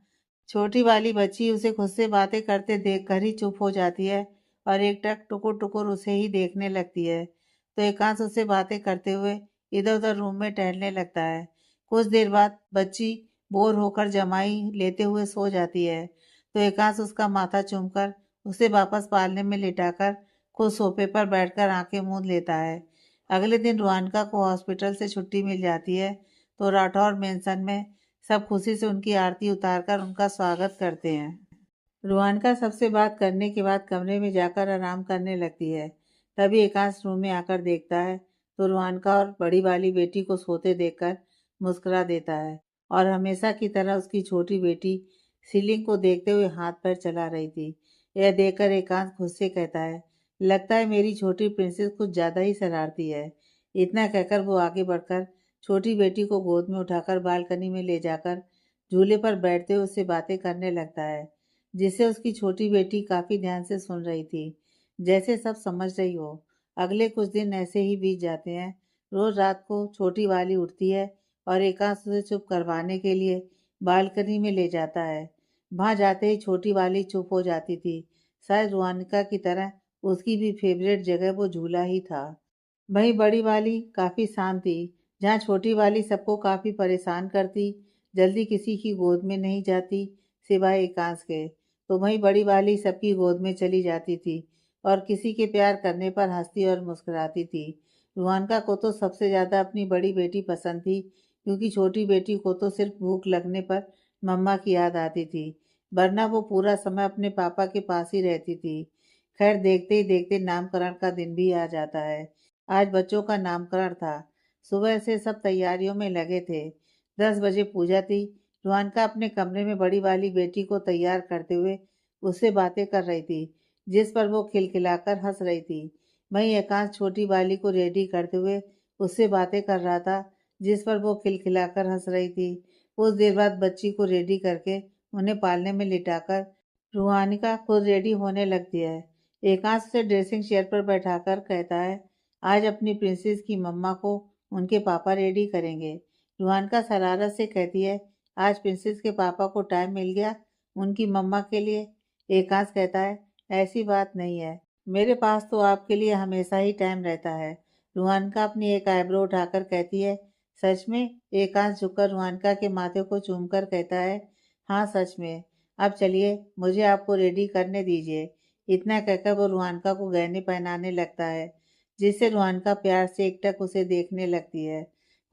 छोटी वाली बच्ची उसे खुद से बातें करते देखकर ही चुप हो जाती है और एकटक टुकुर टुकुर उसे ही देखने लगती है। तो एकांश उससे बातें करते हुए इधर उधर रूम में टहलने लगता है। कुछ देर बाद बच्ची बोर होकर जमाई लेते हुए सो जाती है। तो एकांश उसका माथा चूमकर उसे वापस पालने में लिटाकर खुद सोफे पर बैठकर आंखें मूंद लेता है। अगले दिन रुहानिका को हॉस्पिटल से छुट्टी मिल जाती है, तो राठौर मेंशन में सब खुशी से उनकी आरती उतारकर उनका स्वागत करते हैं। रुहानिका सबसे बात करने के बाद कमरे में जाकर आराम करने लगती है। तभी एकांश रूम में आकर देखता है, तो रुहानिका और बड़ी वाली बेटी को सोते देखकर मुस्कुरा देता है और हमेशा की तरह उसकी छोटी बेटी सीलिंग को देखते हुए हाथ पैर चला रही थी। यह देखकर एकांश खुद से कहता है, लगता है मेरी छोटी प्रिंसेस कुछ ज्यादा ही शरारती है। इतना कहकर वो आगे बढ़कर छोटी बेटी को गोद में उठाकर बालकनी में ले जाकर झूले पर बैठते हुए उससे बातें करने लगता है, जिसे उसकी छोटी बेटी काफी ध्यान से सुन रही थी, जैसे सब समझ रही हो। अगले कुछ दिन ऐसे ही बीत जाते हैं। रोज रात को छोटी वाली उठती है और एकांश उसे चुप करवाने के लिए बालकनी में ले जाता है। वहां जाते ही छोटी वाली चुप हो जाती थी। शायद रुहानिका की तरह उसकी भी फेवरेट जगह वो झूला ही था। वहीं बड़ी वाली काफी शांत थी। जहाँ छोटी वाली सबको काफी परेशान करती, जल्दी किसी की गोद में नहीं जाती सिवाय एकांश के, तो वहीं बड़ी वाली सबकी गोद में चली जाती थी और किसी के प्यार करने पर हंसती और मुस्कुराती थी। रुहानिका को तो सबसे ज्यादा अपनी बड़ी बेटी पसंद थी, क्योंकि छोटी बेटी को तो सिर्फ भूख लगने पर मम्मा की याद आती थी, वरना वो पूरा समय अपने पापा के पास ही रहती थी। खैर देखते ही देखते नामकरण का दिन भी आ जाता है। आज बच्चों का नामकरण था। सुबह से सब तैयारियों में लगे थे। 10 बजे पूजा थी। रुहानिका अपने कमरे में बड़ी वाली बेटी को तैयार करते हुए उससे बातें कर रही थी, जिस पर वो खिलखिलाकर हंस रही थी। वहीं एकांश छोटी वाली को रेडी करते हुए उससे बातें कर रहा था, जिस पर वो खिलखिलाकर हंस रही थी। कुछ देर बाद बच्ची को रेडी करके उन्हें पालने में लिटाकर रुहानिका खुद रेडी होने लगती है। एकांश उसे ड्रेसिंग चेयर पर बैठाकर कहता है, आज अपनी प्रिंसेस की मम्मा को उनके पापा रेडी करेंगे। रुहानिका शरारत से कहती है, आज प्रिंसेस के पापा को टाइम मिल गया उनकी मम्मा के लिए। एकांश कहता है, ऐसी बात नहीं है, मेरे पास तो आपके लिए हमेशा ही टाइम रहता है। रुहानिका अपनी एक आईब्रो उठाकर कहती है, सच में? एकांश झुककर रुहानिका के माथे को चूमकर कहता है, हाँ सच में। अब चलिए मुझे आपको रेडी करने दीजिए। इतना कहकर वो रुहानिका को गहने पहनाने लगता है, जिससे रुहानिका प्यार से एकटक उसे देखने लगती है।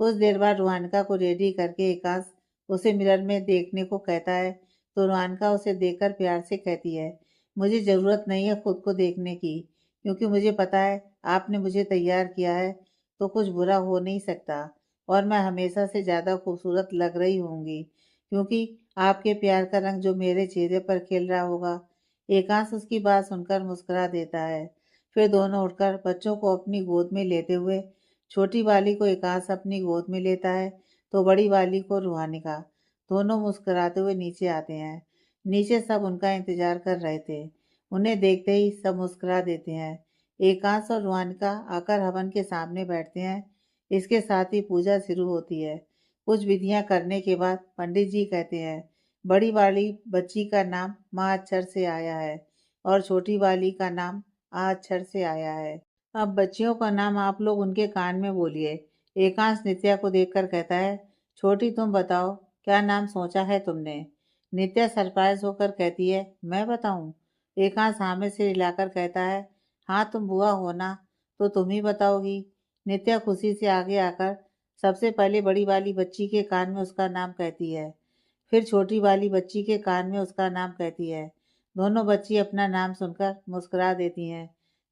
कुछ देर बाद रुहानिका को रेडी करके एकांश उसे मिरर में देखने को कहता है, तो रुहानिका उसे देखकर प्यार से कहती है, मुझे ज़रूरत नहीं है खुद को देखने की, क्योंकि मुझे पता है आपने मुझे तैयार किया है तो कुछ बुरा हो नहीं सकता और मैं हमेशा से ज़्यादा खूबसूरत लग रही होंगी, क्योंकि आपके प्यार का रंग जो मेरे चेहरे पर खिल रहा होगा। एकांश उसकी बात सुनकर मुस्कुरा देता है। फिर दोनों उठकर बच्चों को अपनी गोद में लेते हुए छोटी वाली को एकांश अपनी गोद में लेता है, तो बड़ी वाली को रुहानिका, दोनों मुस्कुराते हुए नीचे आते हैं। नीचे सब उनका इंतजार कर रहे थे। उन्हें देखते ही सब मुस्कुरा देते हैं। एकांश और रुहानिका आकर हवन के सामने बैठते हैं। इसके साथ ही पूजा शुरू होती है। कुछ विधियां करने के बाद पंडित जी कहते हैं, बड़ी वाली बच्ची का नाम माँ अक्षर से आया है और छोटी वाली का नाम आ अक्षर से आया है। अब बच्चियों का नाम आप लोग उनके कान में बोलिए। एकांश नित्या को देखकर कहता है, छोटी तुम बताओ, क्या नाम सोचा है तुमने? नित्या सरप्राइज होकर कहती है, मैं बताऊं? एकांश हाँ में सिर हिलाकर कहता है, हाँ तुम बुआ हो ना, तो तुम ही बताओगी। नित्या खुशी से आगे आकर सबसे पहले बड़ी वाली बच्ची के कान में उसका नाम कहती है, फिर छोटी वाली बच्ची के कान में उसका नाम कहती है। दोनों बच्ची अपना नाम सुनकर मुस्कुरा देती हैं,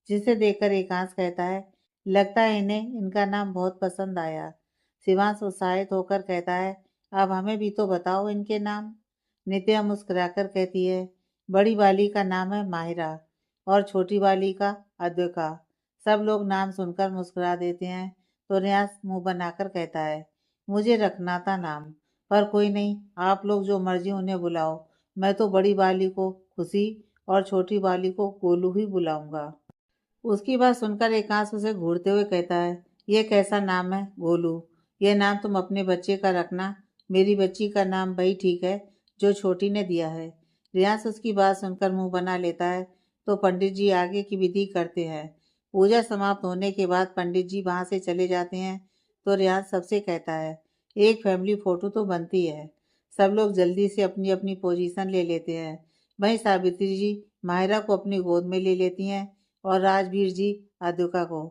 जिसे देखकर एकांश कहता है, लगता है इन्हें इनका नाम बहुत पसंद आया। शिवांश उत्साहित होकर कहता है, अब हमें भी तो बताओ इनके नाम। नित्या मुस्कुराकर कहती है, बड़ी वाली का नाम है माहिरा और छोटी वाली का अद्विका। सब लोग नाम सुनकर मुस्कुरा देते हैं, तो रियाज मुंह बनाकर कहता है, मुझे रखना था नाम, पर कोई नहीं, आप लोग जो मर्जी उन्हें बुलाओ। मैं तो बड़ी वाली को खुशी और छोटी वाली को गोलू ही बुलाऊंगा। उसकी बात सुनकर एकांश उसे घूरते हुए कहता है, ये कैसा नाम है गोलू? ये नाम तुम अपने बच्चे का रखना, मेरी बच्ची का नाम वही ठीक है जो छोटी ने दिया है। रियांश उसकी बात सुनकर मुंह बना लेता है, तो पंडित जी आगे की विधि करते हैं। पूजा समाप्त होने के बाद पंडित जी वहां से चले जाते हैं, तो रियांश सबसे कहता है, एक फैमिली फोटो तो बनती है। सब लोग जल्दी से अपनी अपनी पोजीशन ले लेते हैं। वहीं सावित्री जी माहिरा को अपनी गोद में ले लेती हैं और राजवीर जी अद्विका को।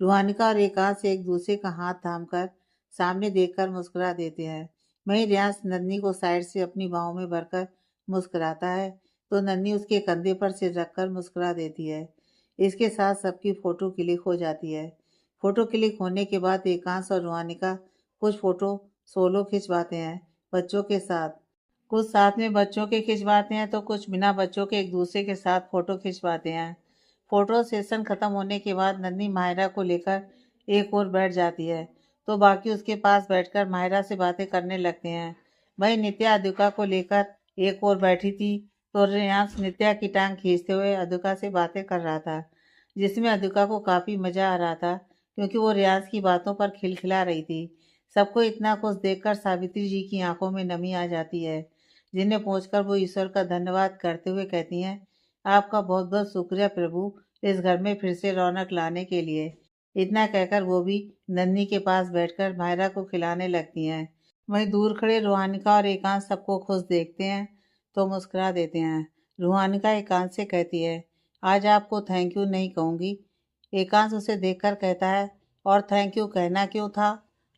रूहानिका और एकांश एक दूसरे का हाथ थामकर सामने देखकर मुस्कुरा देते हैं। वहीं रियांश नन्ही को साइड से अपनी बाहों में भरकर मुस्कुराता है, तो नन्ही उसके कंधे पर सिर रखकर मुस्कुरा देती है। इसके साथ सबकी फोटो क्लिक हो जाती है। फोटो क्लिक होने के बाद एकांश और रूहानिका कुछ फोटो सोलो खिंचवाते हैं बच्चों के साथ। कुछ साथ में बच्चों के खिंचवाते हैं, तो कुछ बिना बच्चों के एक दूसरे के साथ फोटो खिंचवाते हैं। फोटो सेशन खत्म होने के बाद नन्ही माहिरा को लेकर एक और बैठ जाती है, तो बाकी उसके पास बैठकर माहिरा से बातें करने लगते हैं। वहीं नित्या अद्विका को लेकर एक और बैठी थी, तो रेयांश नित्या की टांग खींचते हुए अद्विका से बातें कर रहा था, जिसमें अद्विका को काफ़ी मज़ा आ रहा था, क्योंकि वो रेयांश की बातों पर खिलखिला रही थी। सबको इतना कुछ देखकर सावित्री जी की आंखों में नमी आ जाती है, जिन्हें पहुंचकर वो ईश्वर का धन्यवाद करते हुए कहती हैं, आपका बहुत बहुत शुक्रिया प्रभु, इस घर में फिर से रौनक लाने के लिए। इतना कहकर वो भी नन्ही के पास बैठकर मायरा को खिलाने लगती हैं। वहीं दूर खड़े रूहानिका और एकांश सबको खुश देखते हैं, तो मुस्कुरा देते हैं। रूहानिका एकांश से कहती है, आज आपको थैंक यू नहीं कहूँगी। एकांश उसे देखकर कहता है, और थैंक यू कहना क्यों था?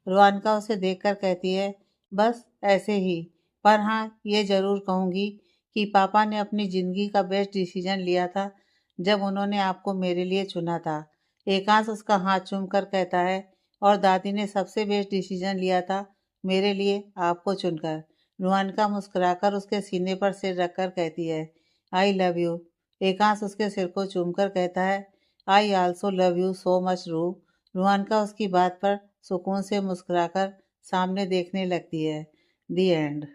रूहानिका उसे देखकर कहती है, बस ऐसे ही। पर हाँ, ये ज़रूर कहूँगी कि पापा ने अपनी ज़िंदगी का बेस्ट डिसीजन लिया था जब उन्होंने आपको मेरे लिए चुना था। एकांश उसका हाथ चूमकर कहता है, और दादी ने सबसे बेस्ट डिसीजन लिया था मेरे लिए आपको चुनकर। रूहानिका मुस्कुराकर उसके सीने पर सिर रखकर कहती है, आई लव यू। एकांश उसके सिर को चूमकर कहता है, I also love you so much रू। रूहानिका उसकी बात पर सुकून से मुस्कुराकर सामने देखने लगती है। दी एंड।